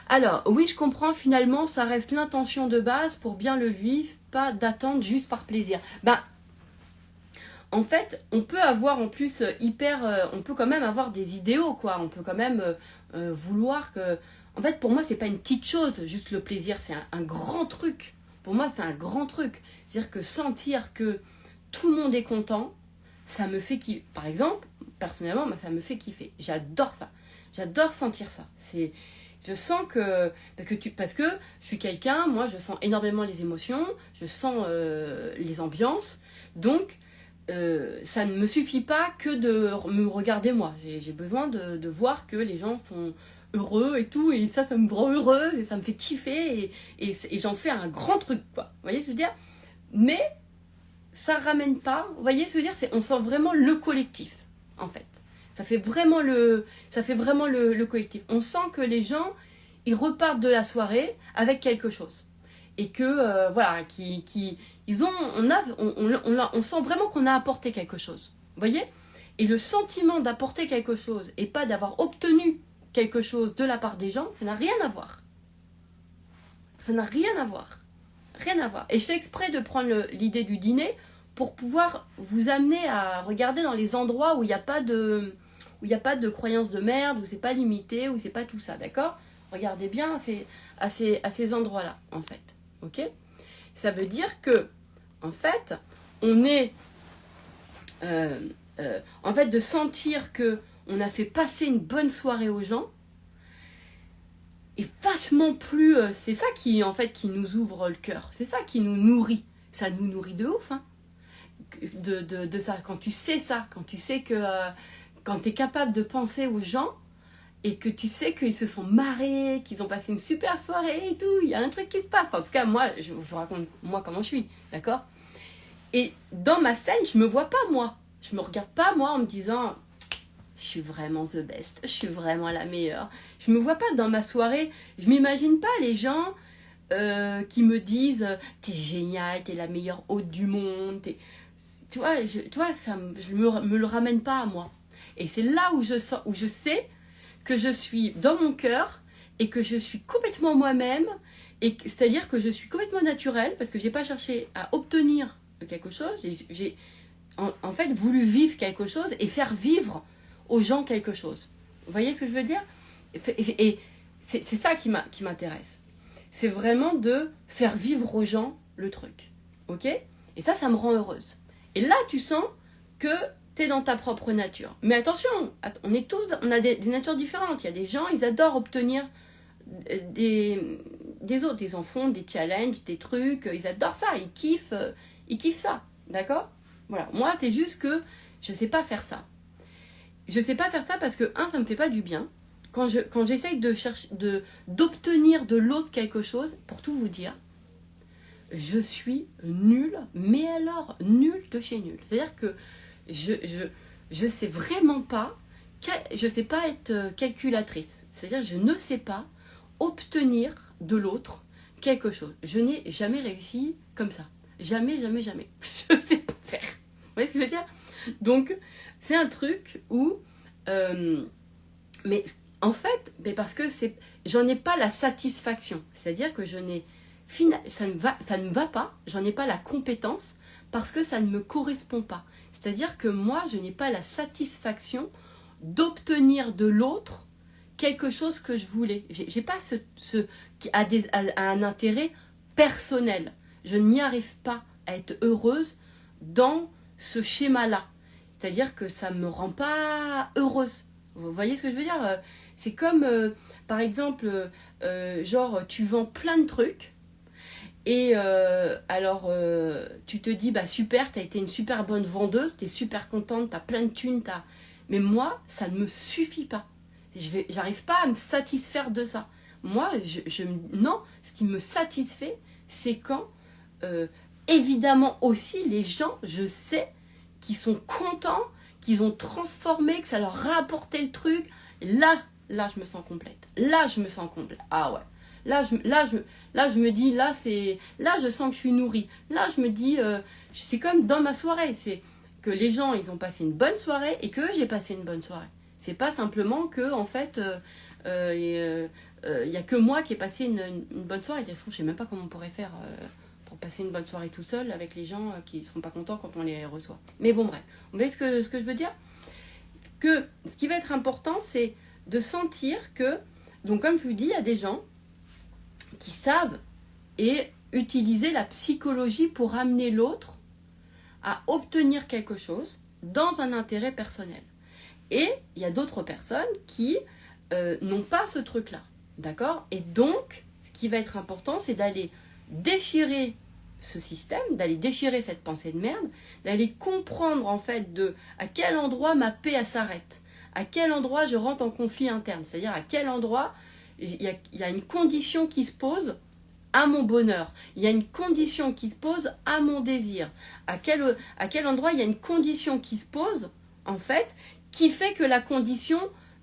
Alors, oui, je comprends, finalement, ça reste l'intention de base pour bien le vivre, pas d'attendre juste par plaisir. Ben, en fait, on peut avoir en plus on peut quand même avoir des idéaux, quoi. On peut quand même vouloir que... En fait, pour moi, c'est pas une petite chose, juste le plaisir, c'est un grand truc. Pour moi, c'est un grand truc. C'est-à-dire que sentir que tout le monde est content, ça me fait kiffer. Par exemple, personnellement, ça me fait kiffer. J'adore ça. J'adore sentir ça. Je sens que... Parce que je suis quelqu'un, moi, je sens énormément les émotions, je sens les ambiances. Donc, ça ne me suffit pas que de me regarder moi. J'ai besoin de voir que les gens sont heureux et tout, et ça me rend heureux, et ça me fait kiffer, et j'en fais un grand truc, quoi. Vous voyez ce que je veux dire ? Mais ça ramène pas, vous voyez ce que je veux dire ? On sent vraiment le collectif, en fait. Ça fait vraiment le collectif. On sent que les gens, ils repartent de la soirée avec quelque chose. Et que, voilà, on sent vraiment qu'on a apporté quelque chose. Vous voyez ? Et le sentiment d'apporter quelque chose, et pas d'avoir obtenu quelque chose de la part des gens, ça n'a rien à voir. Ça n'a rien à voir. Rien à voir. Et je fais exprès de prendre l'idée du dîner pour pouvoir vous amener à regarder dans les endroits où il n'y a pas de croyances de merde, où c'est pas limité, où c'est pas tout ça, d'accord ? Regardez bien à ces endroits-là, en fait. Ok ? Ça veut dire que, en fait, on est... en fait, de sentir que on a fait passer une bonne soirée aux gens, et vachement plus... c'est ça qui nous ouvre le cœur. C'est ça qui nous nourrit. Ça nous nourrit de ouf, hein. De ça. Quand tu sais ça, quand tu sais que... quand tu es capable de penser aux gens, et que tu sais qu'ils se sont marrés, qu'ils ont passé une super soirée et tout, il y a un truc qui se passe. En tout cas, moi, je vous raconte moi comment je suis, d'accord ? Et dans ma scène, je me vois pas moi. Je me regarde pas moi en me disant... Je suis vraiment the best, je suis vraiment la meilleure. Je me vois pas dans ma soirée, je m'imagine pas les gens qui me disent t'es génial, t'es la meilleure hôte du monde. Tu vois, je me le ramène pas à moi. Et c'est là où je sais que je suis dans mon cœur et que je suis complètement moi-même. C'est-à-dire que je suis complètement naturelle parce que j'ai pas cherché à obtenir quelque chose. J'ai en fait voulu vivre quelque chose et faire vivre aux gens quelque chose. Vous voyez ce que je veux dire ? Et c'est ça qui m'intéresse. C'est vraiment de faire vivre aux gens le truc. Ok ? Et ça me rend heureuse. Et là, tu sens que tu es dans ta propre nature. Mais attention, on a des natures différentes. Il y a des gens, ils adorent obtenir des autres. Ils en font des challenges, des trucs. Ils adorent ça. Ils kiffent ça. D'accord ? Voilà. Moi, c'est juste que je sais pas faire ça. Je sais pas faire ça parce que, ça me fait pas du bien. Quand j'essaye d'obtenir de l'autre quelque chose, pour tout vous dire, je suis nulle, mais alors nulle de chez nulle. C'est-à-dire que je sais vraiment pas je sais pas être calculatrice. C'est-à-dire, je ne sais pas obtenir de l'autre quelque chose. Je n'ai jamais réussi comme ça. Jamais, jamais, jamais. Je ne sais pas faire. Vous voyez ce que je veux dire? Donc, c'est un truc où... mais en fait, mais parce que j'en ai pas la satisfaction. C'est-à-dire que ça ne va pas, j'en ai pas la compétence parce que ça ne me correspond pas. C'est-à-dire que moi, je n'ai pas la satisfaction d'obtenir de l'autre quelque chose que je voulais. J'ai pas qui a un intérêt personnel. Je n'y arrive pas à être heureuse dans ce schéma-là. C'est-à-dire que ça ne me rend pas heureuse. Vous voyez ce que je veux dire? C'est comme, par exemple, genre, tu vends plein de trucs. Et alors, tu te dis, bah super, tu as été une super bonne vendeuse, tu es super contente, tu as plein de thunes. Mais moi, ça ne me suffit pas. J'arrive pas à me satisfaire de ça. Moi, non, ce qui me satisfait, c'est quand, évidemment aussi, les gens, je sais, qui sont contents, qu'ils ont transformé, que ça leur a apporté le truc. Là, je me sens complète. Là, je me sens complète. Ah ouais. Là, je me dis, là, je sens que je suis nourrie. Là, je me dis, c'est comme dans ma soirée. C'est que les gens, ils ont passé une bonne soirée et que j'ai passé une bonne soirée. C'est pas simplement que, en fait, y a que moi qui ai passé une bonne soirée. De toute façon, je sais même pas comment on pourrait faire pour passer une bonne soirée tout seul avec les gens qui ne seront pas contents quand on les reçoit. Mais bon, bref. Vous voyez ce que je veux dire? Que ce qui va être important, c'est de sentir que, donc comme je vous dis, il y a des gens qui savent et utiliser la psychologie pour amener l'autre à obtenir quelque chose dans un intérêt personnel. Et il y a d'autres personnes qui n'ont pas ce truc-là. D'accord? Et donc, ce qui va être important, c'est d'aller déchirer ce système, d'aller déchirer cette pensée de merde, d'aller comprendre en fait à quel endroit ma paix elle s'arrête, à quel endroit je rentre en conflit interne, c'est-à-dire à quel endroit il y a une condition qui se pose à mon bonheur, il y a une condition qui se pose à mon désir, à quel endroit il y a une condition qui se pose en fait, qui fait que la condition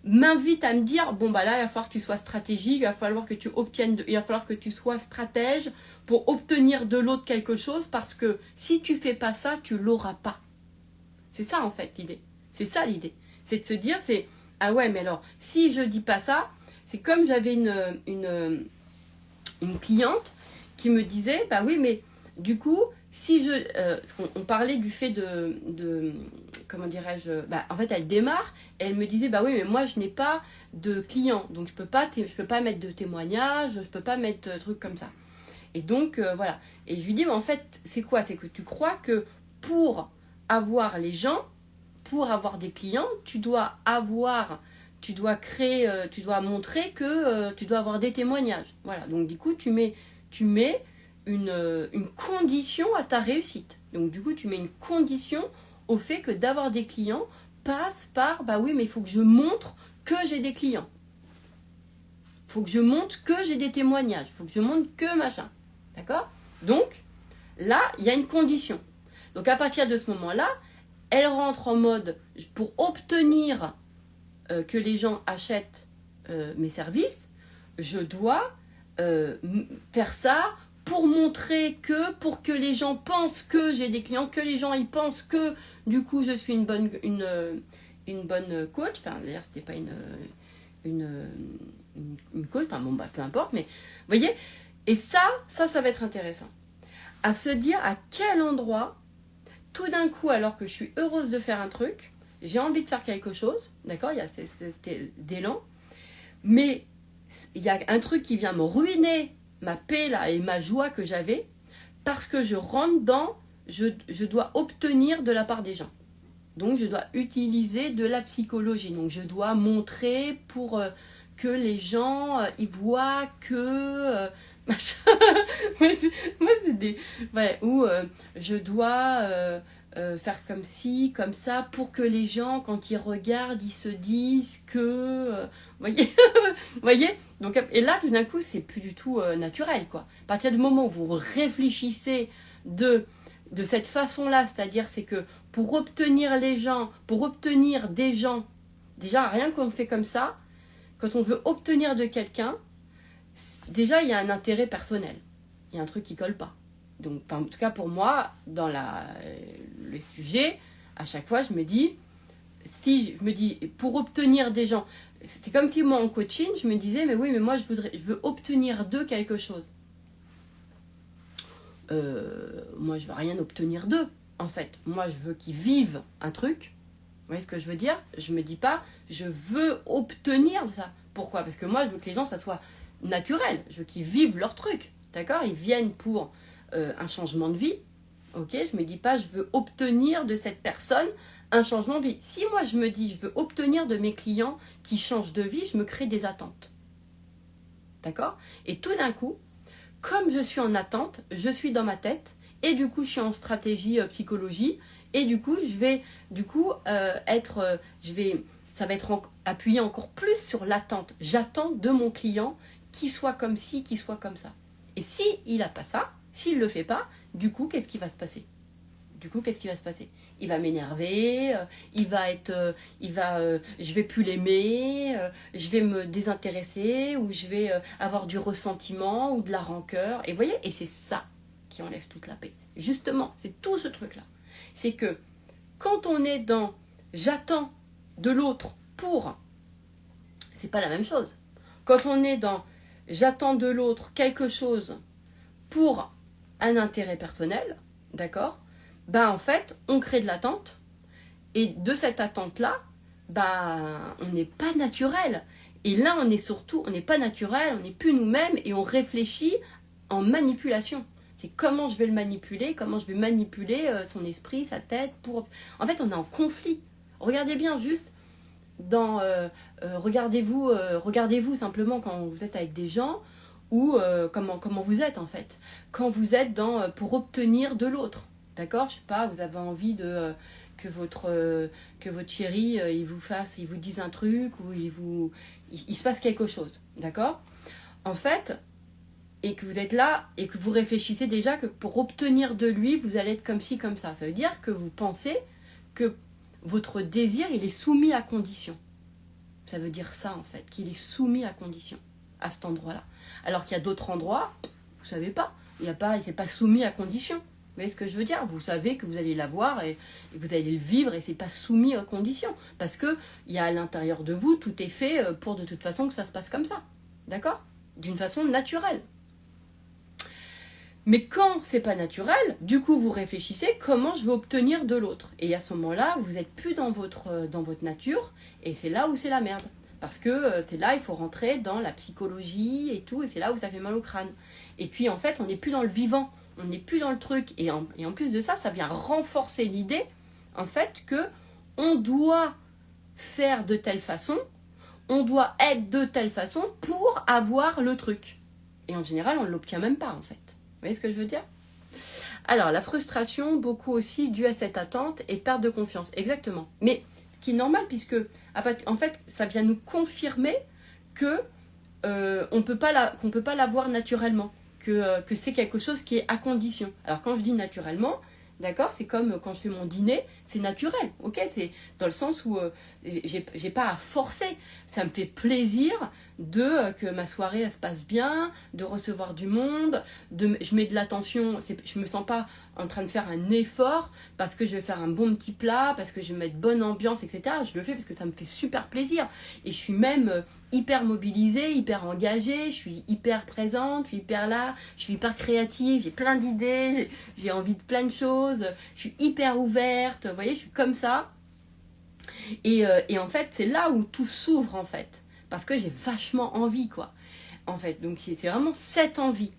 m'invite à me dire, bon bah là il va falloir que tu sois stratégique, il va falloir que tu sois stratège pour obtenir de l'autre quelque chose, parce que si tu fais pas ça, tu l'auras pas. C'est ça en fait l'idée. C'est ça l'idée. C'est de se dire, ah ouais, mais alors si je dis pas ça, c'est comme j'avais une cliente qui me disait, bah oui, mais du coup, si on parlait du fait de comment dirais-je, en fait elle démarre, et elle me disait, bah oui, mais moi je n'ai pas de clients, donc je peux pas mettre de témoignages, je peux pas mettre de trucs comme ça. Et donc voilà. Et je lui dis, mais en fait, c'est quoi? C'est que tu crois que pour avoir les gens, pour avoir des clients, tu dois montrer que tu dois avoir des témoignages. Voilà. Donc du coup, tu mets une condition à ta réussite. Donc du coup, tu mets une condition au fait que d'avoir des clients passe par, bah oui, mais il faut que je montre que j'ai des clients. Il faut que je montre que j'ai des témoignages. Il faut que je montre que machin. D'accord? Donc, là, il y a une condition. Donc à partir de ce moment-là, elle rentre en mode, pour obtenir que les gens achètent mes services, je dois faire ça pour montrer pour que les gens pensent que j'ai des clients, que les gens ils pensent que du coup je suis une bonne coach. Enfin d'ailleurs c'était pas une coach, enfin bon bah peu importe, mais vous voyez, et ça va être intéressant à se dire à quel endroit tout d'un coup, alors que je suis heureuse de faire un truc, j'ai envie de faire quelque chose, d'accord, il y a cette espèce d'élan, mais il y a un truc qui vient me ruiner ma paix là et ma joie que j'avais, parce que je rentre dans, je dois obtenir de la part des gens. Donc je dois utiliser de la psychologie, donc je dois montrer pour que les gens ils voient que machin. Moi c'est des, ouais, où je dois faire comme ci, comme ça, pour que les gens, quand ils regardent, ils se disent que... voyez, voyez. Donc, et là, tout d'un coup, c'est plus du tout naturel, quoi. À partir du moment où vous réfléchissez de cette façon-là, c'est-à-dire c'est que pour obtenir des gens Déjà, rien qu'on fait comme ça, quand on veut obtenir de quelqu'un, déjà, il y a un intérêt personnel. Il y a un truc qui colle pas. Donc, en tout cas, pour moi, dans les sujets, à chaque fois, je me dis, pour obtenir des gens, c'est comme si moi, en coaching, je me disais, mais oui, mais moi, je veux obtenir d'eux quelque chose. Moi, je veux rien obtenir d'eux, en fait. Moi, je veux qu'ils vivent un truc. Vous voyez ce que je veux dire? Je me dis pas, je veux obtenir ça. Pourquoi? Parce que moi, je veux que les gens, ça soit naturel. Je veux qu'ils vivent leur truc. D'accord? Ils viennent pour un changement de vie. Ok? Je me dis pas, je veux obtenir de cette personne un changement de vie. Si moi, je me dis, je veux obtenir de mes clients qui changent de vie, je me crée des attentes. D'accord? Et tout d'un coup, comme je suis en attente, je suis dans ma tête, et du coup, je suis en stratégie psychologie, et du coup, ça va être appuyé encore plus sur l'attente. J'attends de mon client qu'il soit comme ci, qu'il soit comme ça. Et s'il n'a pas ça, s'il ne le fait pas, du coup, qu'est-ce qui va se passer? Il va m'énerver, je vais plus l'aimer, je vais me désintéresser, ou je vais avoir du ressentiment ou de la rancœur. Et vous voyez, et c'est ça qui enlève toute la paix. Justement, c'est tout ce truc-là. C'est que quand on est dans j'attends de l'autre pour, c'est pas la même chose. Quand on est dans j'attends de l'autre quelque chose pour un intérêt personnel, d'accord? En fait, on crée de l'attente, et de cette attente-là, on n'est pas naturel. Et là, on n'est pas naturel, on n'est plus nous-mêmes, et on réfléchit en manipulation. C'est comment je vais le manipuler, comment je vais manipuler son esprit, sa tête, pour... En fait, on est en conflit. Regardez bien, juste, regardez-vous simplement quand vous êtes avec des gens, ou comment vous êtes, en fait. Quand vous êtes pour obtenir de l'autre. D'accord? Je sais pas, vous avez envie que votre chéri, il vous dise un truc, ou il se passe quelque chose. D'accord? En fait, et que vous êtes là, et que vous réfléchissez déjà que pour obtenir de lui, vous allez être comme ci, comme ça. Ça veut dire que vous pensez que votre désir, il est soumis à condition. Ça veut dire ça, en fait, qu'il est soumis à condition, à cet endroit-là. Alors qu'il y a d'autres endroits, vous savez pas, il n'est pas soumis à condition. Vous voyez ce que je veux dire? Vous savez que vous allez l'avoir et vous allez le vivre, et c'est pas soumis aux conditions. Parce que il y a à l'intérieur de vous, tout est fait pour de toute façon que ça se passe comme ça. D'accord? D'une façon naturelle. Mais quand c'est pas naturel, du coup vous réfléchissez comment je vais obtenir de l'autre. Et à ce moment-là, vous n'êtes plus dans votre nature, et c'est là où c'est la merde. Parce que c'est là, il faut rentrer dans la psychologie et tout, et c'est là où ça fait mal au crâne. Et puis en fait, on n'est plus dans le vivant. On n'est plus dans le truc. Et en plus de ça, ça vient renforcer l'idée, en fait, que on doit faire de telle façon, on doit être de telle façon pour avoir le truc. Et en général, on ne l'obtient même pas, en fait. Vous voyez ce que je veux dire? Alors, la frustration, beaucoup aussi due à cette attente et perte de confiance. Exactement. Mais ce qui est normal, puisque, en fait, ça vient nous confirmer que qu'on ne peut pas l'avoir naturellement. Que c'est quelque chose qui est à condition. Alors quand je dis naturellement, d'accord, c'est comme quand je fais mon dîner, c'est naturel, ok? C'est dans le sens où j'ai pas à forcer. Ça me fait plaisir que ma soirée elle se passe bien, de recevoir du monde, je mets de l'attention, je me sens pas en train de faire un effort parce que je vais faire un bon petit plat, parce que je vais mettre bonne ambiance, etc. Je le fais parce que ça me fait super plaisir. Et je suis même hyper mobilisée, hyper engagée, je suis hyper présente, je suis hyper là, je suis hyper créative, j'ai plein d'idées, j'ai envie de plein de choses, je suis hyper ouverte, vous voyez, je suis comme ça. Et en fait, c'est là où tout s'ouvre, en fait. Parce que j'ai vachement envie, quoi. En fait, donc c'est vraiment cette envie.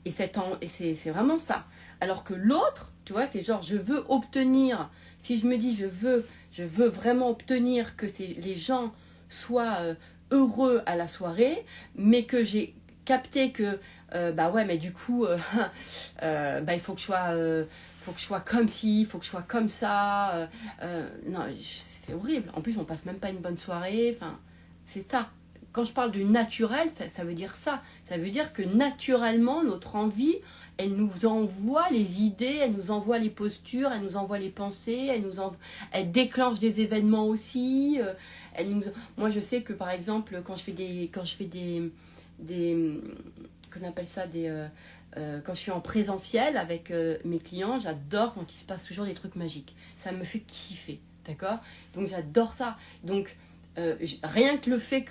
Et c'est vraiment ça. Alors que l'autre, tu vois, c'est genre, je veux obtenir, si je me dis, je veux vraiment obtenir que les gens soient heureux à la soirée, mais que j'ai capté que, ouais, mais du coup, il faut que je sois comme ci, il faut que je sois comme ça. Non, c'est horrible. En plus, on passe même pas une bonne soirée. Enfin, c'est ça. quand je parle de naturel, ça veut dire ça. Ça veut dire que naturellement, notre envie, elle nous envoie les idées, elle nous envoie les postures, elle nous envoie les pensées, elle déclenche des événements aussi. Moi, je sais que par exemple, quand je fais qu'on appelle ça quand je suis en présentiel avec mes clients, j'adore quand il se passe toujours des trucs magiques. Ça me fait kiffer, d'accord? Donc j'adore ça. Donc rien que le fait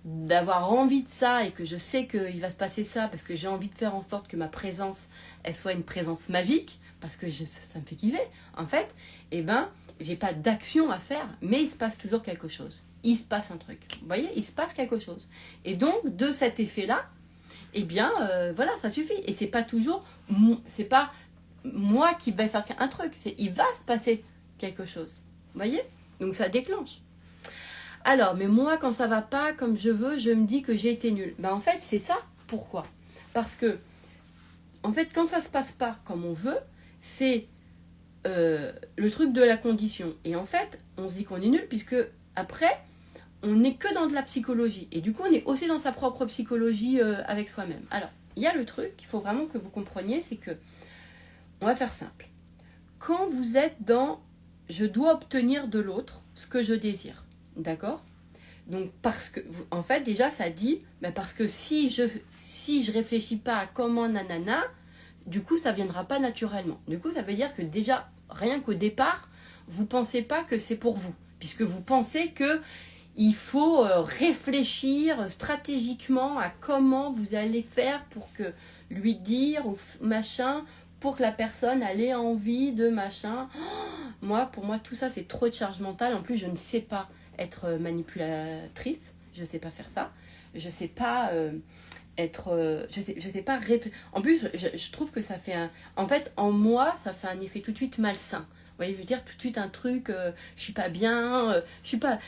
d'avoir envie de ça et que je sais qu'il va se passer ça parce que j'ai envie de faire en sorte que ma présence, elle soit une présence magique, parce que ça me fait kiffer, en fait, eh ben, j'ai pas d'action à faire, mais il se passe toujours quelque chose. Il se passe un truc. Vous voyez, il se passe quelque chose. Et donc, de cet effet-là, eh bien, voilà, ça suffit. Et c'est pas moi qui vais faire un truc, il va se passer quelque chose. Vous voyez? Donc ça déclenche. Alors, mais moi, quand ça va pas comme je veux, je me dis que j'ai été nulle. Ben, en fait, c'est ça. Pourquoi? Parce que, en fait, quand ça se passe pas comme on veut, c'est le truc de la condition. Et en fait, on se dit qu'on est nul, puisque après, on n'est que dans de la psychologie. Et du coup, on est aussi dans sa propre psychologie avec soi-même. Alors, il y a le truc qu'il faut vraiment que vous compreniez, c'est que, on va faire simple. Quand vous êtes dans « je dois obtenir de l'autre ce que je désire », d'accord? Donc, parce que, en fait, déjà, ça dit, parce que si je réfléchis pas à comment nanana, du coup, ça viendra pas naturellement. Du coup, ça veut dire que déjà, rien qu'au départ, vous pensez pas que c'est pour vous, puisque vous pensez que il faut réfléchir stratégiquement à comment vous allez faire pour que lui dire ou machin, pour que la personne elle ait envie de machin. Pour moi, tout ça, c'est trop de charge mentale. En plus, je ne sais pas être manipulatrice. Je ne sais pas faire ça. Je ne sais pas je sais pas en plus, je trouve que ça fait en fait, en moi, ça fait un effet tout de suite malsain. Vous voyez, je veux dire, tout de suite un truc, je suis pas bien, je suis pas...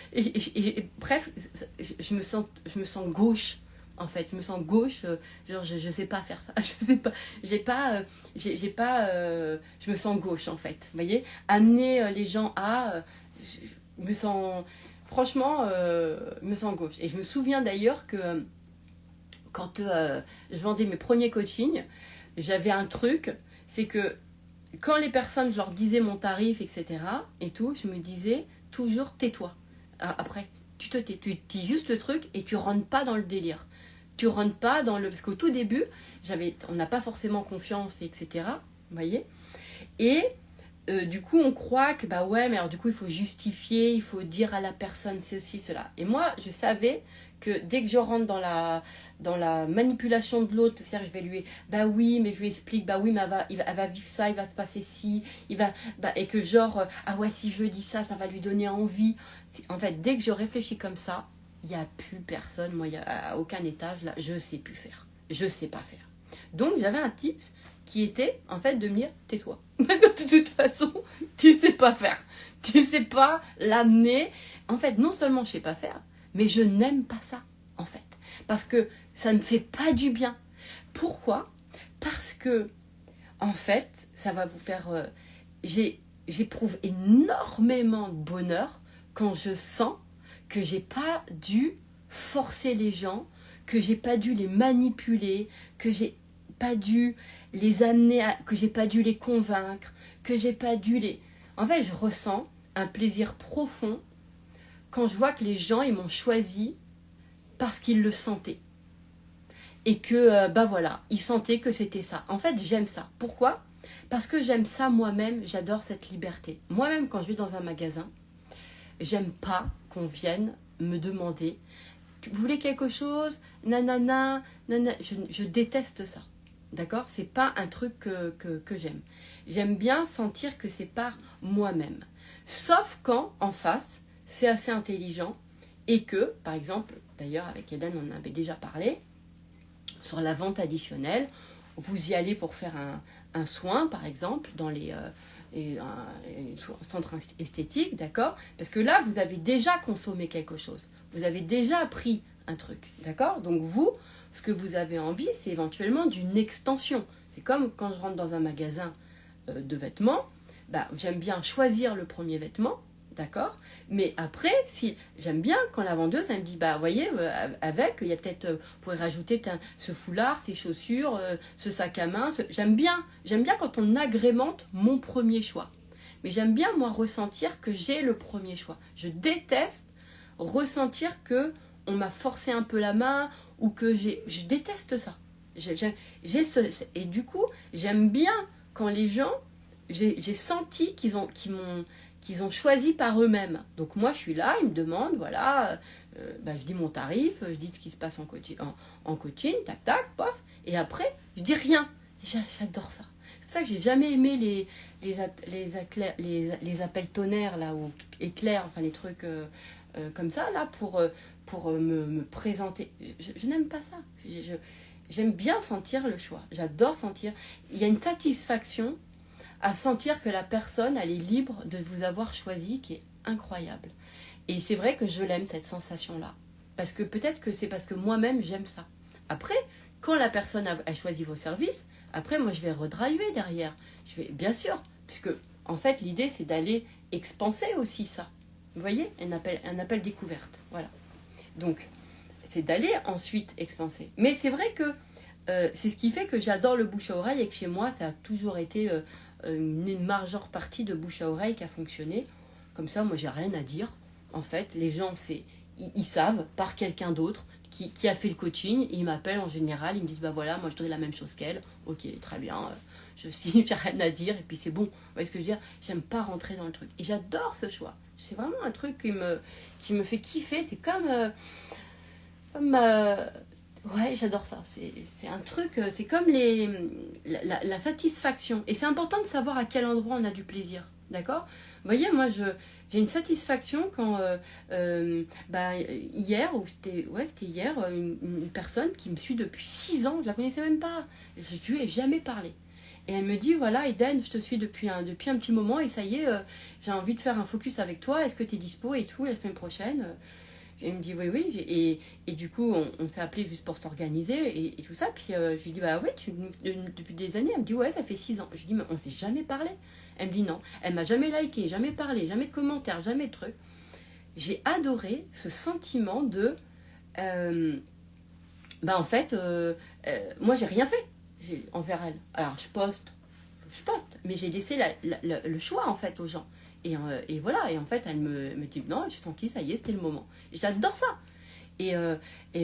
bref, je me sens gauche, en fait. Je me sens gauche, genre, je sais pas faire ça. Je sais pas, je me sens gauche, en fait. Vous voyez, amener les gens à... je me sens... Franchement, je me sens gauche. Et je me souviens d'ailleurs que quand je vendais mes premiers coachings, j'avais un truc, c'est que quand les personnes, je leur disais mon tarif, etc. et tout, je me disais toujours tais-toi. Après, tu te tais, tu dis juste le truc et tu rentres pas dans le délire. Tu rentres pas dans le... Parce qu'au tout début, on n'a pas forcément confiance, etc. Vous voyez? Et du coup, on croit que, bah ouais, mais alors du coup, il faut justifier, il faut dire à la personne ceci, cela. Et moi, je savais que dès que je rentre dans la manipulation de l'autre, c'est-à-dire que je vais lui, bah oui, mais je lui explique, bah oui, mais elle va vivre ça, il va se passer ci, et que genre, ah ouais, si je lui dis ça, ça va lui donner envie. En fait, dès que je réfléchis comme ça, il n'y a plus personne, moi, il n'y a à aucun étage, là, je ne sais plus faire. Je ne sais pas faire. Donc, j'avais un tip qui était, en fait, de me dire, tais-toi. Parce que de toute façon, tu ne sais pas faire. Tu ne sais pas l'amener. En fait, non seulement je ne sais pas faire, mais je n'aime pas ça, en fait. Parce que ça ne me fait pas du bien. Pourquoi? Parce que, en fait, ça va vous faire... j'éprouve énormément de bonheur quand je sens que j'ai pas dû forcer les gens, que j'ai pas dû les manipuler, que j'ai pas dû les amener que j'ai pas dû les convaincre, que j'ai pas dû les... En fait, je ressens un plaisir profond quand je vois que les gens, ils m'ont choisi parce qu'ils le sentaient. Et que, voilà, ils sentaient que c'était ça. En fait, j'aime ça. Pourquoi? Parce que j'aime ça moi-même, j'adore cette liberté. Moi-même, quand je vais dans un magasin, j'aime pas qu'on vienne me demander « Vous voulez quelque chose? Nanana, nanana. » Je déteste ça. D'accord? C'est pas un truc que j'aime. J'aime bien sentir que c'est par moi-même. Sauf quand, en face, c'est assez intelligent et que, par exemple, d'ailleurs avec Hélène on en avait déjà parlé, sur la vente additionnelle, vous y allez pour faire un soin, par exemple, dans les centres esthétiques, d'accord? Parce que là, vous avez déjà consommé quelque chose. Vous avez déjà pris un truc, d'accord? Donc vous, ce que vous avez envie, c'est éventuellement d'une extension. C'est comme quand je rentre dans un magasin de vêtements, j'aime bien choisir le premier vêtement, D'accord? Mais après, si j'aime bien quand la vendeuse, elle me dit, bah, vous voyez, il y a peut-être, vous pourrez rajouter peut-être ce foulard, ces chaussures, ce sac à main. J'aime bien quand on agrémente mon premier choix. Mais j'aime bien, moi, ressentir que j'ai le premier choix. Je déteste ressentir que on m'a forcé un peu la main ou que je déteste ça. Et du coup, j'aime bien quand les gens, j'ai senti qu'ils ont choisi par eux-mêmes. Donc moi, je suis là, ils me demandent, voilà, je dis mon tarif, je dis ce qui se passe en coaching, tac, tac, pof, et après, je dis rien. J'adore ça. C'est pour ça que j'ai jamais aimé les appels tonnerres, là, ou éclairs, enfin les trucs comme ça, là, pour me présenter. Je n'aime pas ça. J'aime bien sentir le choix. J'adore sentir. Il y a une satisfaction à sentir que la personne, elle est libre de vous avoir choisi, qui est incroyable. Et c'est vrai que je l'aime, cette sensation-là. Parce que peut-être que c'est parce que moi-même, j'aime ça. Après, quand la personne a choisi vos services, après, moi, je vais redriver derrière. Bien sûr, puisque, en fait, l'idée, c'est d'aller expanser aussi ça. Vous voyez, un appel découverte. Voilà. Donc, c'est d'aller ensuite expanser. Mais c'est vrai que c'est ce qui fait que j'adore le bouche à oreille et que chez moi, ça a toujours été une majeure partie de bouche à oreille qui a fonctionné. Comme ça, moi, j'ai rien à dire. En fait, les gens, ils savent par quelqu'un d'autre qui a fait le coaching. Ils m'appellent en général, ils me disent, bah voilà, moi, je dirais la même chose qu'elle. Ok, très bien, j'ai rien à dire et puis c'est bon. Vous voyez ce que je veux dire? J'aime pas rentrer dans le truc. Et j'adore ce choix. C'est vraiment un truc qui me fait kiffer. C'est comme ouais, j'adore ça. C'est un truc, c'est comme la satisfaction. Et c'est important de savoir à quel endroit on a du plaisir. D'accord? Vous voyez, moi, j'ai une satisfaction quand, hier, c'était hier, une personne qui me suit depuis 6 ans, je la connaissais même pas. Je lui ai jamais parlé. Et elle me dit, voilà, Eden, je te suis depuis un petit moment et ça y est, j'ai envie de faire un focus avec toi. Est-ce que tu es dispo et tout la semaine prochaine? Elle me dit oui, oui. Et du coup, on s'est appelé juste pour s'organiser et tout ça. Puis je lui dis, bah ouais, depuis des années. Elle me dit, ouais, ça fait 6 ans. Je lui dis, mais on s'est jamais parlé. Elle me dit non. Elle m'a jamais liké, jamais parlé, jamais de commentaires, jamais de trucs. J'ai adoré ce sentiment de. En fait, moi, j'ai rien fait envers elle. Alors, je poste, mais j'ai laissé le choix, en fait, aux gens. Et voilà, et en fait, elle me dit, non, j'ai senti, ça y est, c'était le moment. Et j'adore ça. Et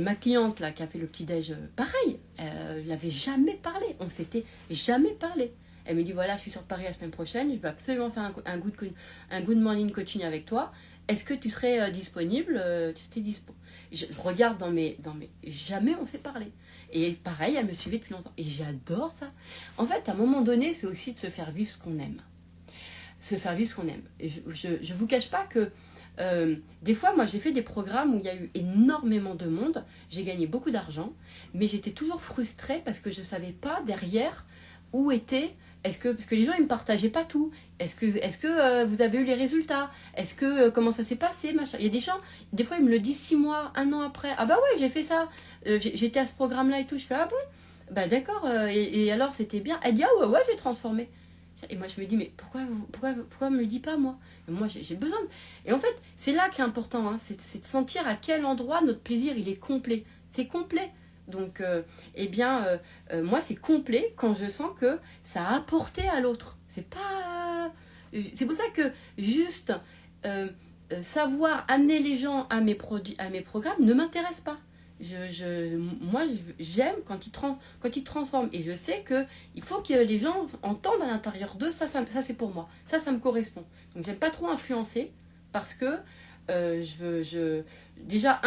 ma cliente, là, qui a fait le petit-déj, pareil, elle n'avait jamais parlé. On s'était jamais parlé. Elle me dit, voilà, je suis sur Paris la semaine prochaine, je veux absolument faire un good morning coaching avec toi. Est-ce que tu serais disponible? Tu étais dispo. Je regarde dans mes... Jamais on s'est parlé. Et pareil, elle me suivait depuis longtemps. Et j'adore ça. En fait, à un moment donné, c'est aussi de se faire vivre ce qu'on aime. Se faire vivre ce qu'on aime. Et je vous cache pas que des fois, moi, j'ai fait des programmes où il y a eu énormément de monde. J'ai gagné beaucoup d'argent. Mais j'étais toujours frustrée parce que je ne savais pas derrière où était... parce que les gens, ils ne me partageaient pas tout. Est-ce que vous avez eu les résultats? Est-ce que comment ça s'est passé, machin? Il y a des gens, des fois, ils me le disent 6 mois, 1 an après. Ah bah ouais, j'ai fait ça. J'étais à ce programme-là et tout. Je fais, ah bon? Bah d'accord. Et alors, c'était bien. Elle dit, ah ouais, j'ai transformé. Et moi, je me dis, mais pourquoi me le dit pas, moi? Moi, j'ai besoin. Et en fait, c'est là qui est important. Hein, c'est de sentir à quel endroit notre plaisir, il est complet. C'est complet. Donc, moi, c'est complet quand je sens que ça a apporté à l'autre. C'est pas... c'est pour ça que juste savoir amener les gens à mes programmes ne m'intéresse pas. Moi, j'aime quand ils transforment. Et je sais qu'il faut que les gens entendent à l'intérieur d'eux, ça c'est pour moi. Ça me correspond. Donc, j'aime pas trop influencer parce que déjà,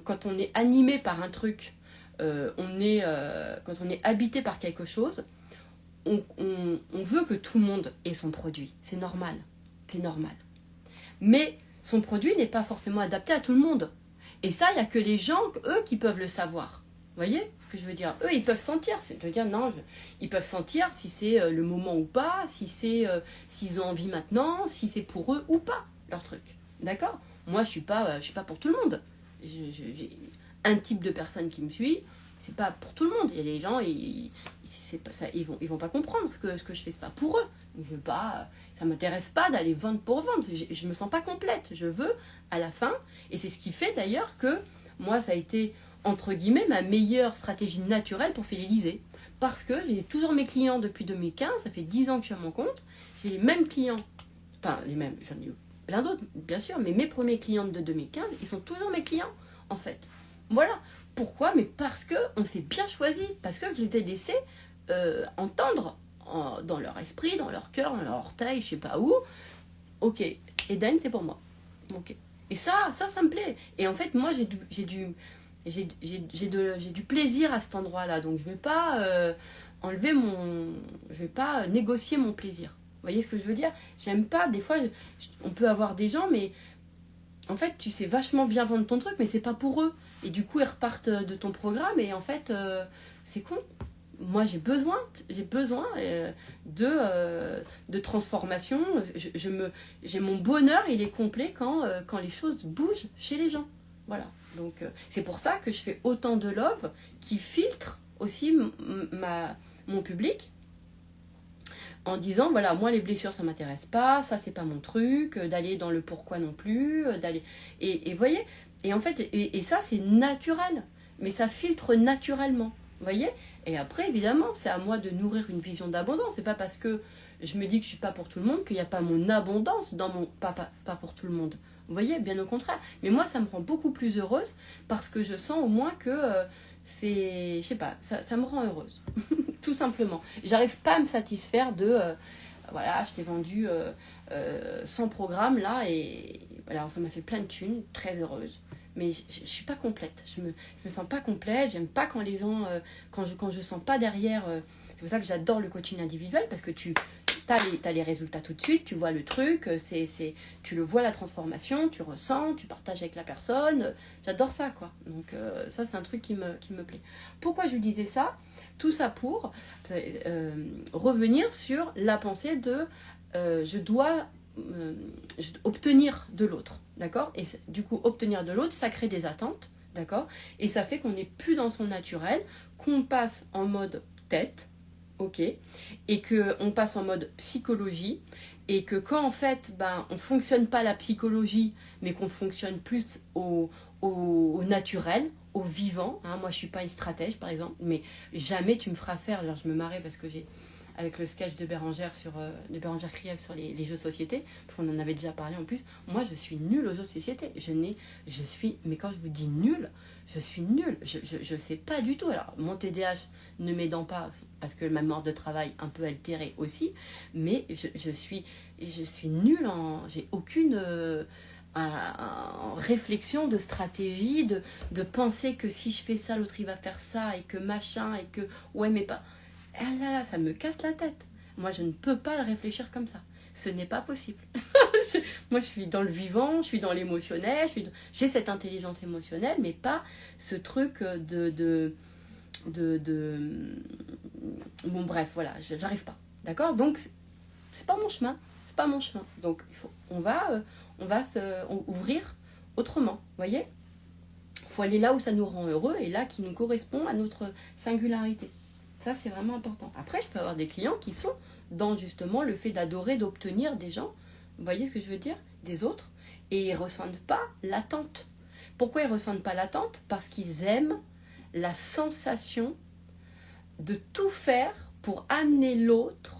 quand on est animé par un truc, quand on est habité par quelque chose, on veut que tout le monde ait son produit. C'est normal. C'est normal. Mais son produit n'est pas forcément adapté à tout le monde. Et ça, il n'y a que les gens, eux, qui peuvent le savoir. Vous voyez ce que je veux dire? Eux, ils peuvent sentir. Je veux dire, non, ils peuvent sentir si c'est le moment ou pas, s'ils ont envie maintenant, si c'est pour eux ou pas, leur truc. D'accord? Moi, je suis pas pour tout le monde. J'ai un type de personne qui me suit, c'est pas pour tout le monde. Il y a des gens, ils vont pas comprendre ce que je fais, c'est pas pour eux. Je veux pas, ça m'intéresse pas d'aller vendre pour vendre. Je me sens pas complète. Je veux à la fin, et c'est ce qui fait d'ailleurs que moi, ça a été entre guillemets ma meilleure stratégie naturelle pour fidéliser. Parce que j'ai toujours mes clients depuis 2015, ça fait 10 ans que je suis à mon compte. J'ai les mêmes clients, enfin les mêmes, j'en ai eu plein d'autres bien sûr, mais mes premiers clients de 2015, ils sont toujours mes clients en fait. Voilà. Pourquoi? Mais parce qu'on s'est bien choisi, parce que je les ai laissés entendre dans leur esprit, dans leur cœur, dans leur orteil, je sais pas où. Ok, Eden, c'est pour moi. Ok. Et ça me plaît. Et en fait, moi, j'ai du plaisir à cet endroit-là. Donc, je vais pas je vais pas négocier mon plaisir. Vous voyez ce que je veux dire? J'aime pas, des fois, on peut avoir des gens, mais en fait, tu sais vachement bien vendre ton truc, mais c'est pas pour eux. Et du coup, ils repartent de ton programme et en fait, c'est con. Moi, j'ai besoin de transformation. J'ai mon bonheur, il est complet quand les choses bougent chez les gens. Voilà. Donc, c'est pour ça que je fais autant de love qui filtre aussi mon public en disant, voilà, moi, les blessures, ça m'intéresse pas, ça, c'est pas mon truc, d'aller dans le pourquoi non plus, d'aller... Et vous voyez, et en fait, et ça, c'est naturel, mais ça filtre naturellement, vous voyez. Et après, évidemment, c'est à moi de nourrir une vision d'abondance. C'est pas parce que je me dis que je suis pas pour tout le monde qu'il n'y a pas mon abondance dans mon pas pour tout le monde. Vous voyez, bien au contraire. Mais moi, ça me rend beaucoup plus heureuse parce que je sens au moins que c'est, je sais pas, ça me rend heureuse. Tout simplement. J'arrive pas à me satisfaire de, voilà, je t'ai vendu 100 programmes là et voilà, ça m'a fait plein de thunes, très heureuse. Mais je suis pas complète. Je me sens pas complète. J'aime pas quand les gens, quand je sens pas derrière. C'est pour ça que j'adore le coaching individuel parce que tu as les résultats tout de suite. Tu vois le truc, tu le vois la transformation, tu ressens, tu partages avec la personne. J'adore ça quoi. Donc ça c'est un truc qui me plaît. Pourquoi je vous disais ça? Tout ça pour revenir sur la pensée de je dois obtenir de l'autre, d'accord? Et du coup, obtenir de l'autre, ça crée des attentes, d'accord? Et ça fait qu'on n'est plus dans son naturel, qu'on passe en mode tête, ok? Et qu'on passe en mode psychologie, et que quand en fait, on fonctionne pas la psychologie, mais qu'on fonctionne plus au naturel, au vivant, hein. Moi je suis pas une stratège par exemple, mais jamais tu me feras faire, alors je me marrais parce que j'ai avec le sketch de Bérangère Krief sur les jeux de société, parce qu'on en avait déjà parlé en plus. Moi, je suis nulle aux jeux de société. Mais quand je vous dis nulle, je suis nulle. Je sais pas du tout. Alors, mon TDAH ne m'aidant pas, parce que ma mort de travail un peu altérée aussi, mais je suis nulle j'ai aucune réflexion de stratégie, de penser que si je fais ça, l'autre il va faire ça, et que machin, et que ouais, mais pas. Ah là là, ça me casse la tête. Moi, je ne peux pas le réfléchir comme ça. Ce n'est pas possible. Moi, je suis dans le vivant, je suis dans l'émotionnel, j'ai cette intelligence émotionnelle, mais pas ce truc Bon, bref, voilà, j'arrive pas. D'accord? Donc, c'est pas mon chemin. C'est pas mon chemin. Donc, on va ouvrir autrement. Vous voyez? Il faut aller là où ça nous rend heureux et là qui nous correspond à notre singularité. Ça, c'est vraiment important. Après, je peux avoir des clients qui sont dans justement le fait d'adorer, d'obtenir des gens, vous voyez ce que je veux dire, des autres, et ils ne ressentent pas l'attente. Pourquoi ils ne ressentent pas l'attente? Parce qu'ils aiment la sensation de tout faire pour amener l'autre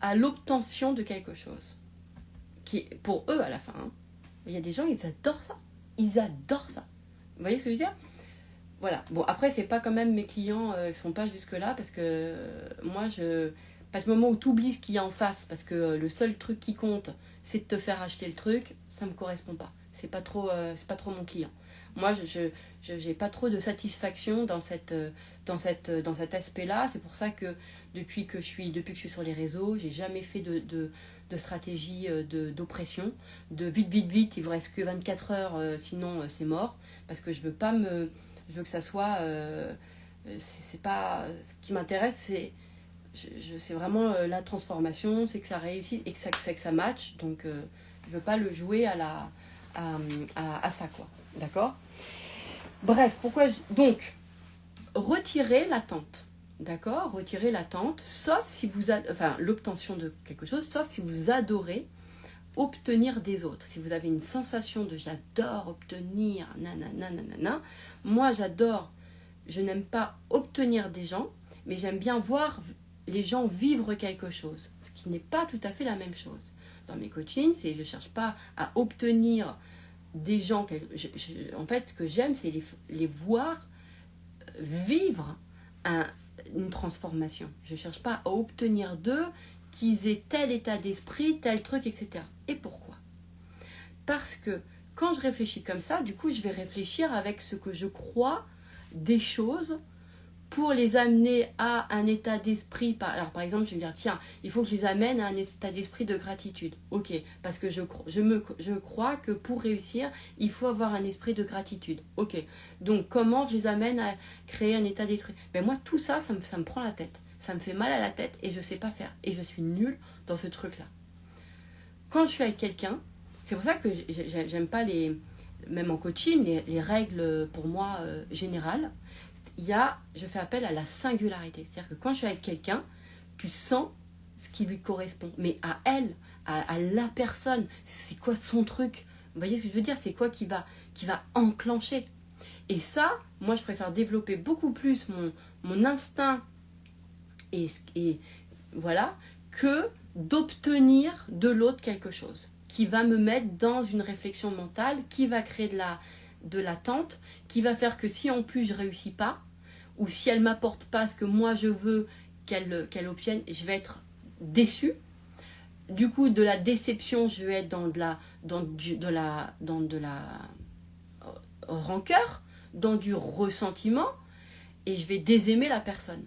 à l'obtention de quelque chose. Qui est pour eux à la fin. Hein. Il y a des gens, ils adorent ça. Ils adorent ça. Vous voyez ce que je veux dire? Voilà. Bon, après, c'est pas quand même mes clients qui sont pas jusque-là parce que moi, pas du moment où tu oublies ce qu'il y a en face parce que le seul truc qui compte, c'est de te faire acheter le truc, ça me correspond pas. C'est pas trop mon client. Moi, je j'ai pas trop de satisfaction dans cet aspect-là. C'est pour ça que depuis que je suis sur les réseaux, j'ai jamais fait de stratégie d'oppression, de vite, il vous reste que 24 heures, sinon c'est mort. Parce que je veux que ça soit... c'est pas... Ce qui m'intéresse, c'est vraiment la transformation, c'est que ça réussit et que ça match. Donc, je veux pas le jouer à ça, quoi. D'accord? Bref, donc, retirer l'attente. d'accord, retirer l'attente, sauf si vous, enfin l'obtention de quelque chose, sauf si vous adorez obtenir des autres. Si vous avez une sensation de j'adore obtenir, nanana, nanana, moi j'adore, je n'aime pas obtenir des gens, mais j'aime bien voir les gens vivre quelque chose, ce qui n'est pas tout à fait la même chose. Dans mes coachings, je ne cherche pas à obtenir des gens, en fait ce que j'aime c'est les voir vivre une transformation. Je ne cherche pas à obtenir d'eux qu'ils aient tel état d'esprit, tel truc, etc. Et pourquoi? Parce que quand je réfléchis comme ça, du coup, je vais réfléchir avec ce que je crois des choses pour les amener à un état d'esprit. Alors, par exemple, je vais me dire, tiens, il faut que je les amène à un état d'esprit de gratitude. Ok, parce que je crois que pour réussir, il faut avoir un esprit de gratitude. Ok, donc comment je les amène à créer un état d'esprit? Ben moi, tout ça, ça me prend la tête. Ça me fait mal à la tête et je ne sais pas faire. Et je suis nulle dans ce truc-là. Quand je suis avec quelqu'un, c'est pour ça que j'aime pas même en coaching, les règles pour moi générales. Je fais appel à la singularité. C'est-à-dire que quand je suis avec quelqu'un, tu sens ce qui lui correspond. Mais à elle, à la personne, c'est quoi son truc? Vous voyez ce que je veux dire? C'est quoi qui va enclencher? Et ça, moi je préfère développer beaucoup plus mon instinct et voilà, que d'obtenir de l'autre quelque chose qui va me mettre dans une réflexion mentale, qui va créer de l'attente, qui va faire que si en plus je réussis pas, ou si elle m'apporte pas ce que moi je veux qu'elle obtienne, je vais être déçue. Du coup, de la déception, je vais être dans de la rancœur, dans du ressentiment, et je vais désaimer la personne.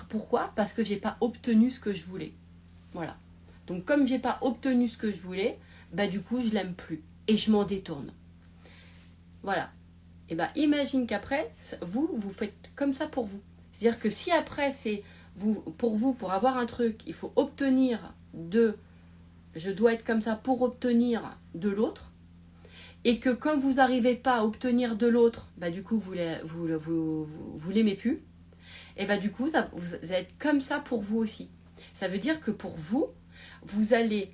Pourquoi? Parce que j'ai pas obtenu ce que je voulais. Voilà. Donc comme j'ai pas obtenu ce que je voulais, bah du coup je l'aime plus et je m'en détourne. Voilà. Et bah imagine qu'après vous faites comme ça pour vous. C'est-à-dire que si après c'est pour avoir un truc, il faut obtenir je dois être comme ça pour obtenir de l'autre, et que quand vous n'arrivez pas à obtenir de l'autre, bah du coup vous l'aimez plus. Et bah du coup, vous allez être comme ça pour vous aussi. Ça veut dire que pour vous, vous allez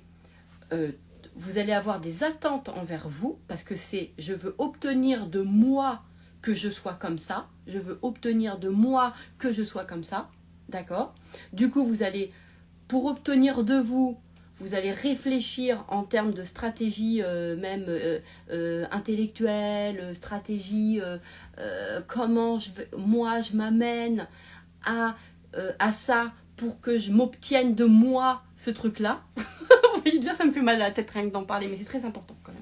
avoir des attentes envers vous, parce que je veux obtenir de moi que je sois comme ça, je veux obtenir de moi que je sois comme ça, d'accord? Du coup, pour obtenir de vous, vous allez réfléchir en termes de stratégie même intellectuelle, stratégie, comment moi je m'amène à ça pour que je m'obtienne de moi ce truc-là. Vous voyez bien, ça me fait mal à la tête rien que d'en parler, mais c'est très important quand même.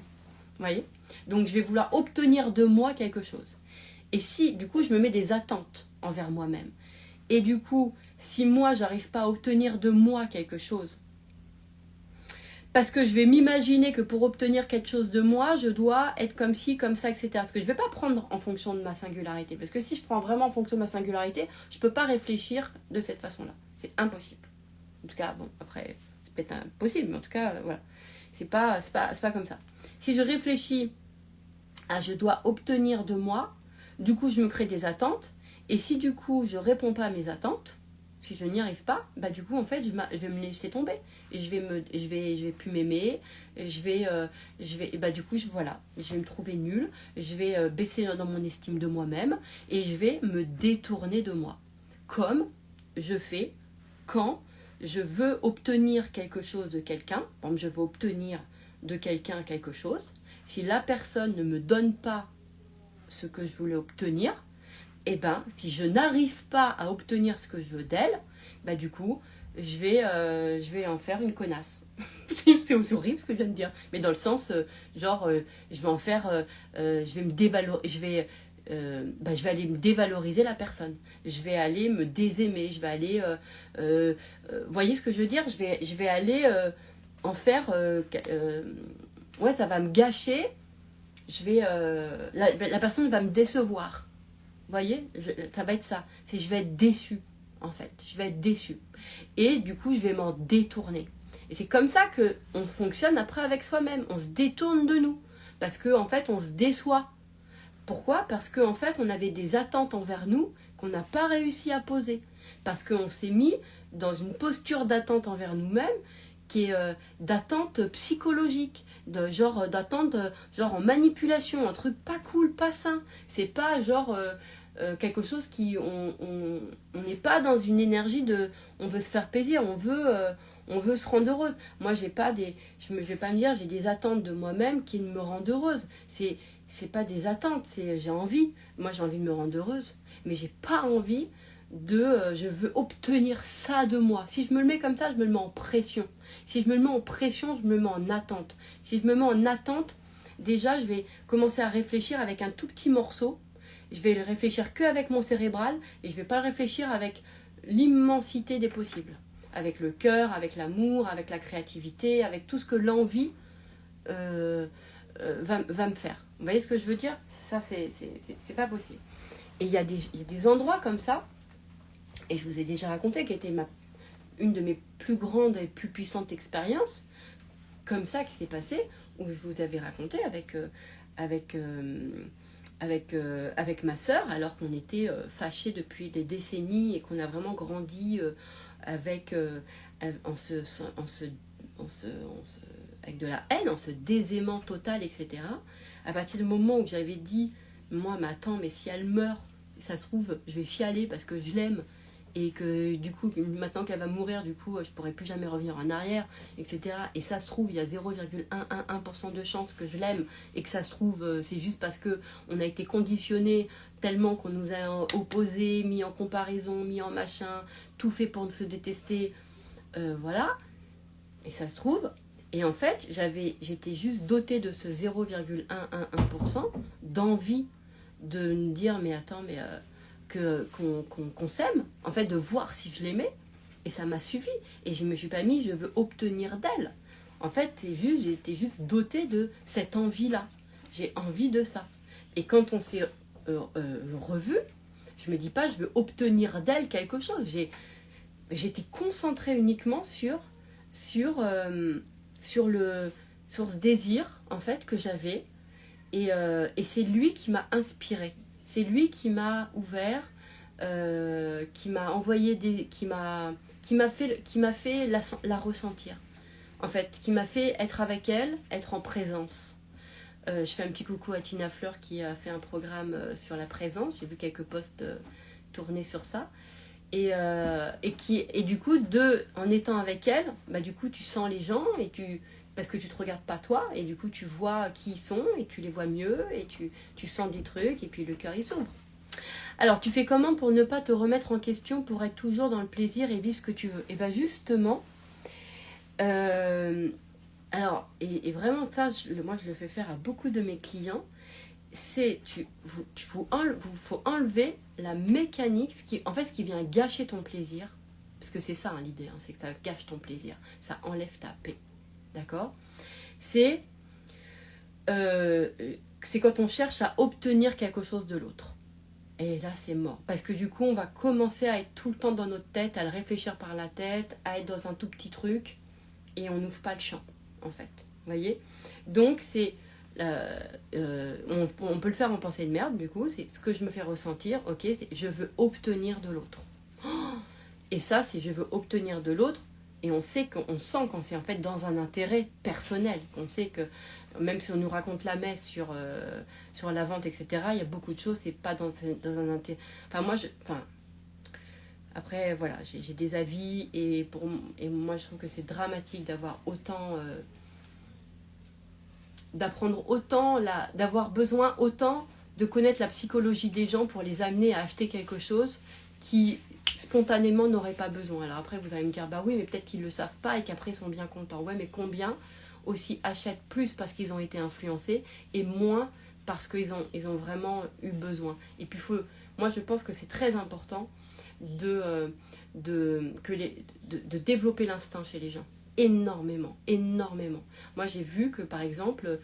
Vous voyez? Donc je vais vouloir obtenir de moi quelque chose. Et si, du coup, je me mets des attentes envers moi-même. Et du coup, si moi, j'arrive pas à obtenir de moi quelque chose, parce que je vais m'imaginer que pour obtenir quelque chose de moi, je dois être comme ci, comme ça, etc. Parce que je ne vais pas prendre en fonction de ma singularité. Parce que si je prends vraiment en fonction de ma singularité, je ne peux pas réfléchir de cette façon-là. C'est impossible. En tout cas, bon, après, c'est peut-être impossible, mais en tout cas, voilà. C'est pas comme ça. Si je réfléchis à je dois obtenir de moi, du coup, je me crée des attentes. Et si du coup, je ne réponds pas à mes attentes, si je n'y arrive pas, bah du coup en fait je vais me laisser tomber et je vais plus m'aimer, bah du coup je vais me trouver nulle, je vais baisser dans mon estime de moi-même et je vais me détourner de moi, comme je fais quand je veux obtenir quelque chose de quelqu'un. Par exemple, je veux obtenir de quelqu'un quelque chose, si la personne ne me donne pas ce que je voulais obtenir, et ben si je n'arrive pas à obtenir ce que je veux d'elle, bah du coup je vais en faire une connasse. C'est horrible ce que je viens de dire, mais dans le sens je vais en faire je vais me dévaloriser, je vais aller me dévaloriser la personne, je vais aller me désaimer, je vais aller voyez ce que je veux dire, je vais aller en faire ouais, ça va me gâcher, la personne va me décevoir. Vous voyez, ça va être ça. Je vais être déçue, en fait. Je vais être déçue. Et du coup, je vais m'en détourner. Et c'est comme ça qu'on fonctionne après avec soi-même. On se détourne de nous. Parce qu'en fait, on se déçoit. Pourquoi? Parce qu'en fait, on avait des attentes envers nous qu'on n'a pas réussi à poser. Parce qu'on s'est mis dans une posture d'attente envers nous-mêmes qui est d'attente psychologique, d'attente genre en manipulation, un truc pas cool, pas sain. C'est pas genre quelque chose qui on n'est pas dans une énergie de on veut se faire plaisir, on veut se rendre heureuse. Moi j'ai pas des je vais pas me dire j'ai des attentes de moi-même qui me rendent heureuse. C'est pas des attentes, c'est j'ai envie. Moi j'ai envie de me rendre heureuse, mais j'ai pas envie de je veux obtenir ça de moi. Si je me le mets comme ça, je me le mets en pression. Si je me le mets en pression, je me le mets en attente. Si je me mets en attente, déjà je vais commencer à réfléchir avec un tout petit morceau. Je vais le réfléchir qu'avec mon cérébral et je vais pas le réfléchir avec l'immensité des possibles. Avec le cœur, avec l'amour, avec la créativité, avec tout ce que l'envie va me faire. Vous voyez ce que je veux dire? Ça, c'est pas possible. Et il y a des endroits comme ça, et je vous ai déjà raconté, qui était une de mes plus grandes et plus puissantes expériences, comme ça qui s'est passé, où je vous avais raconté avec ma sœur, alors qu'on était fâchés depuis des décennies et qu'on a vraiment grandi avec de la haine, en ce désaimant total, etc. À partir du moment où j'avais dit, moi, mais attends, mais si elle meurt, ça se trouve, je vais chialer parce que je l'aime, et que du coup, maintenant qu'elle va mourir, du coup, je pourrai plus jamais revenir en arrière, etc. Et ça se trouve, il y a 0,111% de chance que je l'aime, et que ça se trouve, c'est juste parce que on a été conditionné tellement qu'on nous a opposés, mis en comparaison, mis en machin, tout fait pour se détester, voilà. Et ça se trouve, et en fait, j'étais juste dotée de ce 0,111% d'envie de me dire, mais attends, mais qu'on s'aime, en fait, de voir si je l'aimais, et ça m'a suffi. Et je me suis pas mis, je veux obtenir d'elle. En fait, j'étais juste dotée de cette envie-là. J'ai envie de ça. Et quand on s'est revu, je me dis pas, je veux obtenir d'elle quelque chose. J'étais concentrée uniquement sur ce désir, en fait, que j'avais. Et c'est lui qui m'a inspirée. C'est lui qui m'a ouvert, qui m'a envoyé qui m'a fait la ressentir. En fait, qui m'a fait être avec elle, être en présence. Je fais un petit coucou à Tina Fleur qui a fait un programme sur la présence. J'ai vu quelques posts tourner sur ça. Et du coup, en étant avec elle, bah, du coup, tu sens les gens parce que tu te regardes pas toi, et du coup, tu vois qui ils sont, et tu les vois mieux, et tu sens des trucs, et puis le cœur, il s'ouvre. Alors, tu fais comment pour ne pas te remettre en question, pour être toujours dans le plaisir et vivre ce que tu veux? Et bien, justement, alors, et vraiment, ça, moi, je le fais faire à beaucoup de mes clients, c'est faut enlever la mécanique, ce qui vient gâcher ton plaisir, parce que c'est ça hein, l'idée, hein, c'est que ça gâche ton plaisir, ça enlève ta paix, d'accord? C'est quand on cherche à obtenir quelque chose de l'autre, et là c'est mort, parce que du coup on va commencer à être tout le temps dans notre tête, à le réfléchir par la tête, à être dans un tout petit truc, et on n'ouvre pas le champ, en fait, vous voyez? Donc c'est on peut le faire en pensée de merde, du coup, c'est ce que je me fais ressentir, ok, c'est je veux obtenir de l'autre. Et ça, c'est je veux obtenir de l'autre, et on sent qu'on c'est en fait dans un intérêt personnel, on sait que même si on nous raconte la messe sur la vente, etc., il y a beaucoup de choses, c'est pas dans un intérêt. Après, voilà, j'ai des avis, et moi je trouve que c'est dramatique d'avoir autant. D'apprendre autant, d'avoir besoin autant de connaître la psychologie des gens pour les amener à acheter quelque chose qui spontanément n'auraient pas besoin. Alors après vous allez me dire, bah oui mais peut-être qu'ils ne le savent pas et qu'après ils sont bien contents. Ouais mais combien aussi achètent plus parce qu'ils ont été influencés et moins parce qu'ils ont vraiment eu besoin. Et puis moi je pense que c'est très important de développer l'instinct chez les gens. Énormément. Moi j'ai vu que par exemple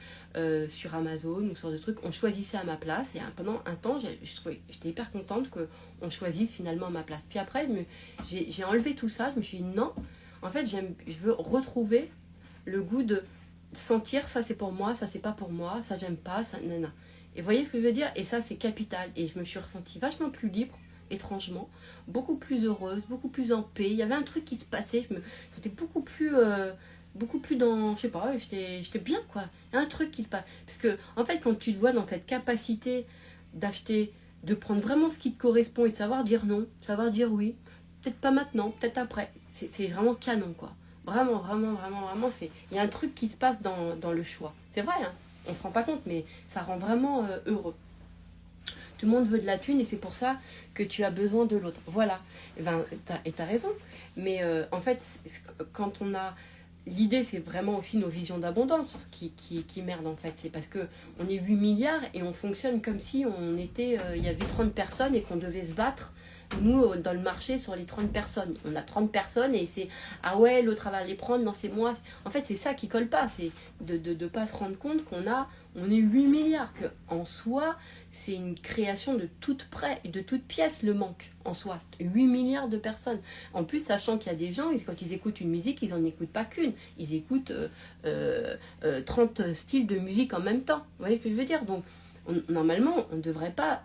sur Amazon ou sur des trucs, on choisissait à ma place, et pendant un temps j'étais hyper contente qu'on choisisse finalement à ma place. Puis après j'ai enlevé tout ça, je me suis dit non, en fait je veux retrouver le goût de sentir ça c'est pour moi, ça c'est pas pour moi, ça j'aime pas, ça nanana. Et vous voyez ce que je veux dire? Et ça, c'est capital. Et je me suis ressentie vachement plus libre, étrangement, beaucoup plus heureuse, beaucoup plus en paix. Il y avait un truc qui se passait, j'étais beaucoup plus dans, je sais pas, j'étais bien, quoi. Il y a un truc qui se passe. Parce que, en fait, quand tu te vois dans cette capacité d'acheter, de prendre vraiment ce qui te correspond et de savoir dire non, savoir dire oui, peut-être pas maintenant, peut-être après, c'est vraiment canon, quoi. Vraiment, il y a un truc qui se passe dans le choix. C'est vrai, hein, on se rend pas compte, mais ça rend vraiment heureux. Tout le monde veut de la thune et c'est pour ça que tu as besoin de l'autre. Voilà. Et t'as raison. Mais en fait, quand on a... L'idée, c'est vraiment aussi nos visions d'abondance qui merdent, en fait. C'est parce qu'on est 8 milliards et on fonctionne comme si on était... il y avait 30 personnes et qu'on devait se battre, nous, dans le marché, sur les 30 personnes. On a 30 personnes et c'est... Ah ouais, l'autre va les prendre, non, c'est moi. En fait, c'est ça qui colle pas. C'est de pas se rendre compte on est 8 milliards. Que, en soi, c'est une création de toute pièce, le manque, en soi. 8 milliards de personnes. En plus, sachant qu'il y a des gens, quand ils écoutent une musique, ils n'en écoutent pas qu'une. Ils écoutent 30 styles de musique en même temps. Vous voyez ce que je veux dire? Donc, normalement, on ne devrait pas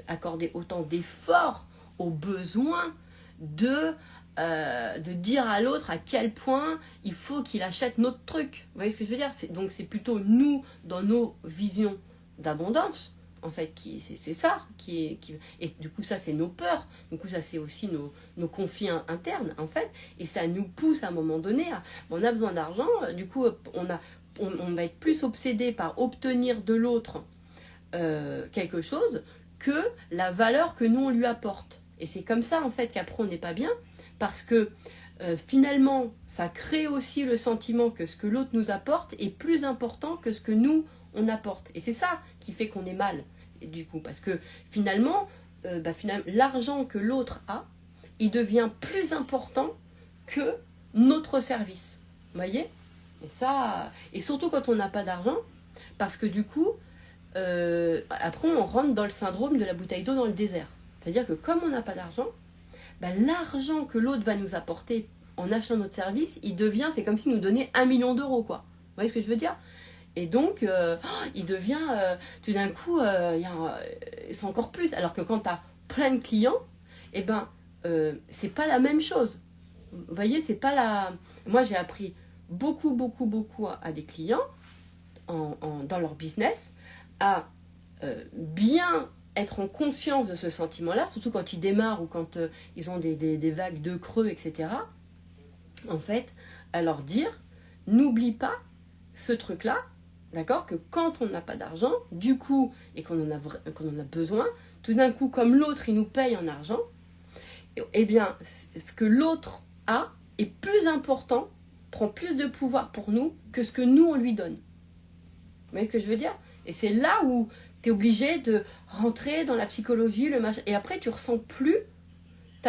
accorder autant d'efforts aux besoins de dire à l'autre à quel point il faut qu'il achète notre truc. Vous voyez ce que je veux dire? Donc c'est plutôt nous, dans nos visions d'abondance, en fait, c'est ça qui... Et du coup, ça, c'est nos peurs. Du coup, ça, c'est aussi nos conflits internes, en fait. Et ça nous pousse, à un moment donné, on a besoin d'argent. Du coup, on va être plus obsédé par obtenir de l'autre quelque chose que la valeur que nous, on lui apporte. Et c'est comme ça, en fait, qu'après, on n'est pas bien. Parce que finalement, ça crée aussi le sentiment que ce que l'autre nous apporte est plus important que ce que nous, on apporte. Et c'est ça qui fait qu'on est mal, du coup. Parce que finalement, l'argent que l'autre a, il devient plus important que notre service. Vous voyez? Et surtout quand on n'a pas d'argent, parce que du coup, après, on rentre dans le syndrome de la bouteille d'eau dans le désert. C'est-à-dire que comme on n'a pas d'argent, l'argent que l'autre va nous apporter en achetant notre service, c'est comme s'il nous donnait 1 million d'euros, quoi. Vous voyez ce que je veux dire? Et donc, il devient, tout d'un coup, c'est encore plus. Alors que quand tu as plein de clients, c'est pas la même chose. Vous voyez, c'est pas la... Moi, j'ai appris beaucoup à des clients dans leur business à bien être en conscience de ce sentiment-là, surtout quand ils démarrent ou quand ils ont des vagues de creux, etc. En fait, à leur dire, n'oublie pas ce truc-là, d'accord, que quand on n'a pas d'argent, du coup, et qu'on en a besoin, tout d'un coup, comme l'autre, il nous paye en argent, eh bien, ce que l'autre a est plus important, prend plus de pouvoir pour nous que ce que nous, on lui donne. Vous voyez ce que je veux dire? Et c'est là où tu es obligé de rentrer dans la psychologie, le machin. Et après, tu ressens plus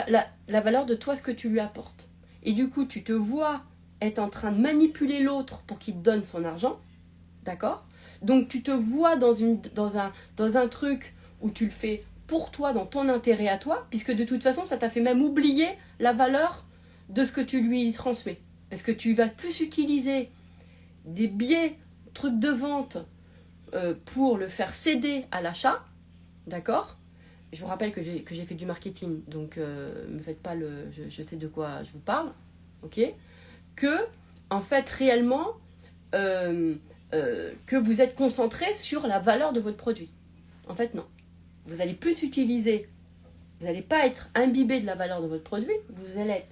la valeur de toi, ce que tu lui apportes. Et du coup, tu te vois être en train de manipuler l'autre pour qu'il te donne son argent. D'accord? Donc, tu te vois dans un truc où tu le fais pour toi, dans ton intérêt à toi, puisque de toute façon, ça t'a fait même oublier la valeur de ce que tu lui transmets. Parce que tu vas plus utiliser des biais, trucs de vente, pour le faire céder à l'achat, d'accord? Je vous rappelle que j'ai fait du marketing, donc me faites pas je sais de quoi je vous parle, ok? Que, en fait, réellement, que vous êtes concentré sur la valeur de votre produit. En fait, non. Vous allez plus utiliser, vous n'allez pas être imbibé de la valeur de votre produit, vous allez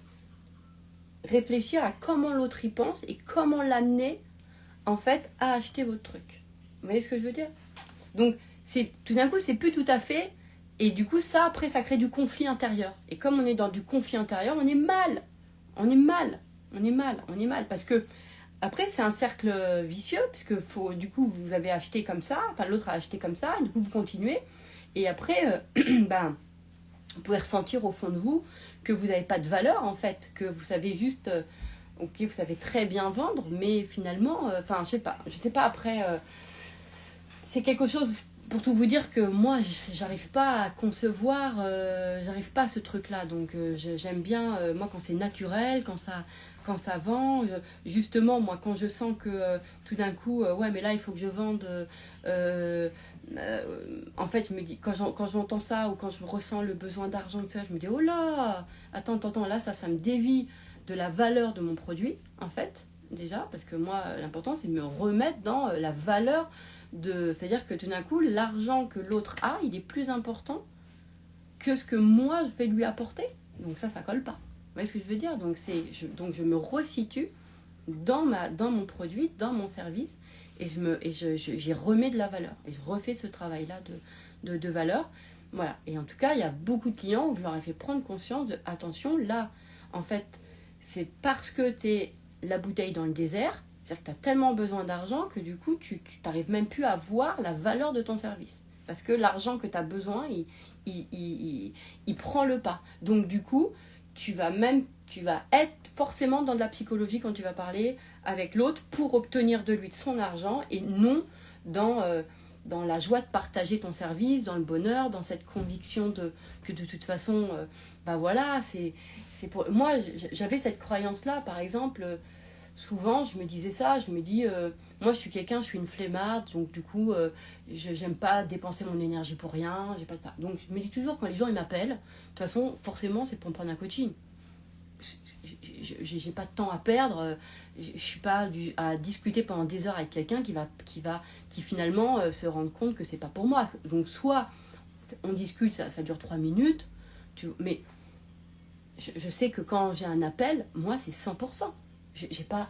réfléchir à comment l'autre y pense et comment l'amener, en fait, à acheter votre truc. Vous voyez ce que je veux dire? Donc, tout d'un coup, c'est plus tout à fait... Et du coup, après, ça crée du conflit intérieur. Et comme on est dans du conflit intérieur, on est mal. Parce que, après, c'est un cercle vicieux, puisque du coup, vous avez acheté comme ça, enfin, l'autre a acheté comme ça, et du coup, vous continuez. Et après, vous pouvez ressentir au fond de vous que vous n'avez pas de valeur, en fait, que vous savez juste... ok, vous savez très bien vendre, mais finalement, je sais pas, après... c'est quelque chose, pour tout vous dire, que moi, j'arrive pas à concevoir, j'arrive pas à ce truc-là. Donc, j'aime bien, moi, quand c'est naturel, quand quand ça vend, justement, moi, quand je sens que tout d'un coup, ouais, mais là, il faut que je vende. En fait, je me dis, quand j'entends ça ou quand je ressens le besoin d'argent, etc., je me dis, oh là, attends, là, ça me dévie de la valeur de mon produit, en fait, déjà, parce que moi, l'important, c'est de me remettre dans la valeur de. C'est-à-dire que tout d'un coup, l'argent que l'autre a, il est plus important que ce que moi, je vais lui apporter. Donc ça colle pas. Vous voyez ce que je veux dire? Donc je me resitue dans mon produit, dans mon service, et j'y remets de la valeur. Et je refais ce travail-là de valeur. Voilà. Et en tout cas, il y a beaucoup de clients où je leur ai fait prendre conscience de, attention, là, en fait, c'est parce que tu es la bouteille dans le désert, c'est-à-dire que tu as tellement besoin d'argent que du coup, tu n'arrives même plus à voir la valeur de ton service. Parce que l'argent que tu as besoin, il prend le pas. Donc du coup, tu vas être forcément dans de la psychologie quand tu vas parler avec l'autre pour obtenir de lui de son argent et non dans la joie de partager ton service, dans le bonheur, dans cette conviction que de toute façon, voilà, c'est pour... Moi, j'avais cette croyance-là, par exemple, souvent je me disais ça, je me dis, moi je suis une flemmarde, donc du coup, j'aime pas dépenser mon énergie pour rien, j'ai pas de ça. Donc je me dis toujours, quand les gens ils m'appellent, de toute façon, forcément, c'est pour me prendre un coaching. J'ai pas de temps à perdre, je suis pas à discuter pendant des heures avec quelqu'un qui finalement se rend compte que c'est pas pour moi. Donc soit on discute, ça dure 3 minutes, mais je sais que quand j'ai un appel, moi c'est 100%. J'ai pas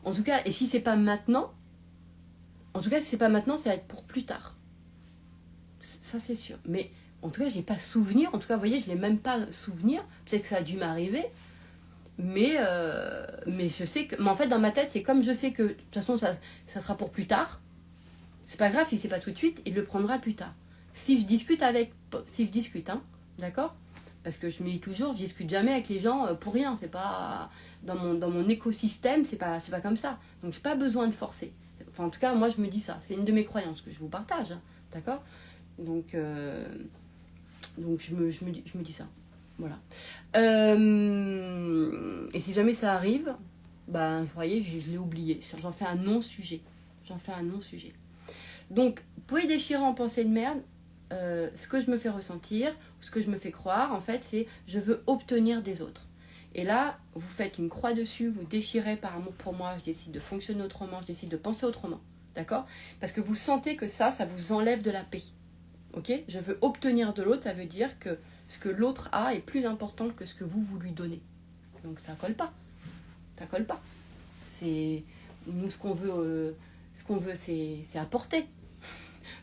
en tout cas, et si c'est pas maintenant, ça va être pour plus tard. Ça c'est sûr. Mais en tout cas, je n'ai pas souvenir. En tout cas, vous voyez, je n'ai même pas souvenir. Peut-être que ça a dû m'arriver. Mais je sais que... Mais en fait, dans ma tête, c'est comme je sais que de toute façon, ça sera pour plus tard. C'est pas grave, si c'est pas tout de suite, il le prendra plus tard. Si je discute, hein, d'accord? Parce que je me dis toujours, je discute jamais avec les gens pour rien. C'est pas... Dans mon écosystème, c'est pas comme ça. Donc, j'ai pas besoin de forcer. Enfin, en tout cas, moi, je me dis ça. C'est une de mes croyances que je vous partage, hein, d'accord? Donc je me dis ça. Voilà. Et si jamais ça arrive, vous voyez, je l'ai oublié. J'en fais un non-sujet. Donc, vous pouvez déchirer en pensée de merde. Ce que je me fais ressentir, ce que je me fais croire, en fait, c'est je veux obtenir des autres. Et là, vous faites une croix dessus, vous déchirez par amour pour moi, je décide de fonctionner autrement, je décide de penser autrement. D'accord? Parce que vous sentez que ça vous enlève de la paix. Ok, je veux obtenir de l'autre, ça veut dire que ce que l'autre a est plus important que ce que vous lui donnez. Donc ça colle pas. C'est nous ce qu'on veut, c'est apporter.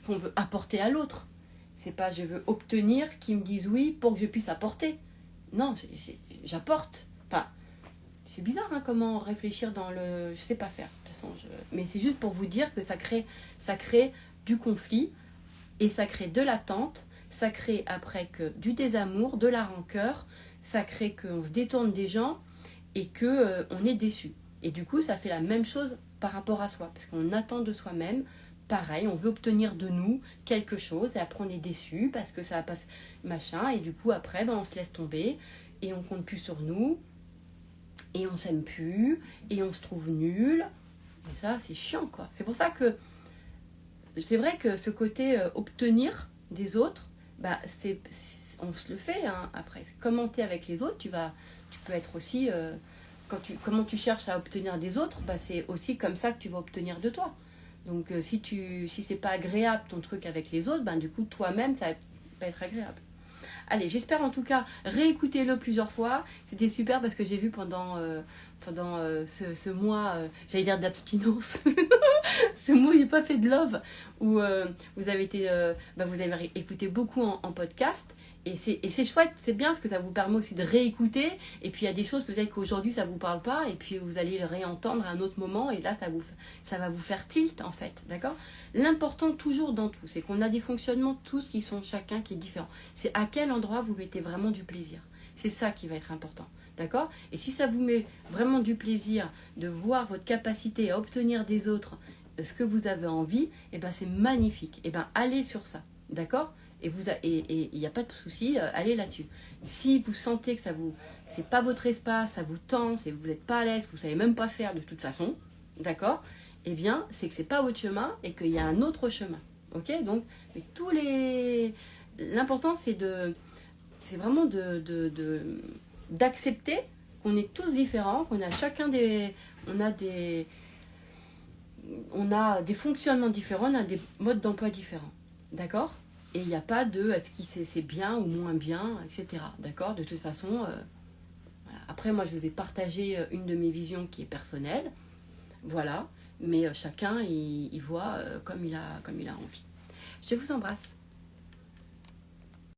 On veut apporter à l'autre. C'est pas je veux obtenir qu'ils me disent oui pour que je puisse apporter. Non, j'apporte. Enfin, c'est bizarre hein, comment réfléchir dans le. Je sais pas faire. De toute façon, mais c'est juste pour vous dire que ça crée du conflit. Et ça crée de l'attente, ça crée après que du désamour, de la rancœur, ça crée qu'on se détourne des gens et qu'on est déçu. Et du coup, ça fait la même chose par rapport à soi, parce qu'on attend de soi-même, pareil, on veut obtenir de nous quelque chose, et après on est déçu parce que ça n'a pas fait machin, et du coup après, on se laisse tomber, et on compte plus sur nous, et on s'aime plus, et on se trouve nul. Et ça, c'est chiant, quoi. C'est pour ça que c'est vrai que ce côté obtenir des autres, on se le fait hein, après. Commenter avec les autres, tu peux être aussi... comment tu cherches à obtenir des autres, c'est aussi comme ça que tu vas obtenir de toi. Donc si c'est pas agréable ton truc avec les autres, du coup toi-même ça va pas être agréable. Allez, j'espère en tout cas, réécoutez-le plusieurs fois. C'était super parce que j'ai vu pendant ce mois, j'allais dire d'abstinence, ce mois j'ai pas fait de love, où vous avez écouté beaucoup en podcast. Et c'est chouette, c'est bien parce que ça vous permet aussi de réécouter. Et puis il y a des choses peut-être qu'aujourd'hui ça vous parle pas. Et puis vous allez le réentendre à un autre moment. Et là ça va vous faire tilt en fait. D'accord ? L'important toujours dans tout, c'est qu'on a des fonctionnements tous qui sont chacun qui est différent. C'est à quel endroit vous mettez vraiment du plaisir. C'est ça qui va être important. D'accord ? Et si ça vous met vraiment du plaisir de voir votre capacité à obtenir des autres ce que vous avez envie, et c'est magnifique. Et allez sur ça. D'accord ? et il n'y a pas de souci, allez là-dessus. Si vous sentez que c'est pas votre espace, ça vous tend, vous n'êtes pas à l'aise, que vous savez même pas faire de toute façon, d'accord? Eh bien, c'est que c'est pas votre chemin et qu'il y a un autre chemin, ok? Donc, l'important c'est vraiment d'accepter qu'on est tous différents, qu'on a on a des fonctionnements différents, on a des modes d'emploi différents, d'accord? Et il n'y a pas de est-ce que c'est bien ou moins bien, etc. D'accord? De toute façon, voilà. Après, moi, je vous ai partagé une de mes visions qui est personnelle, voilà. Mais chacun, il voit comme il a envie. Je vous embrasse.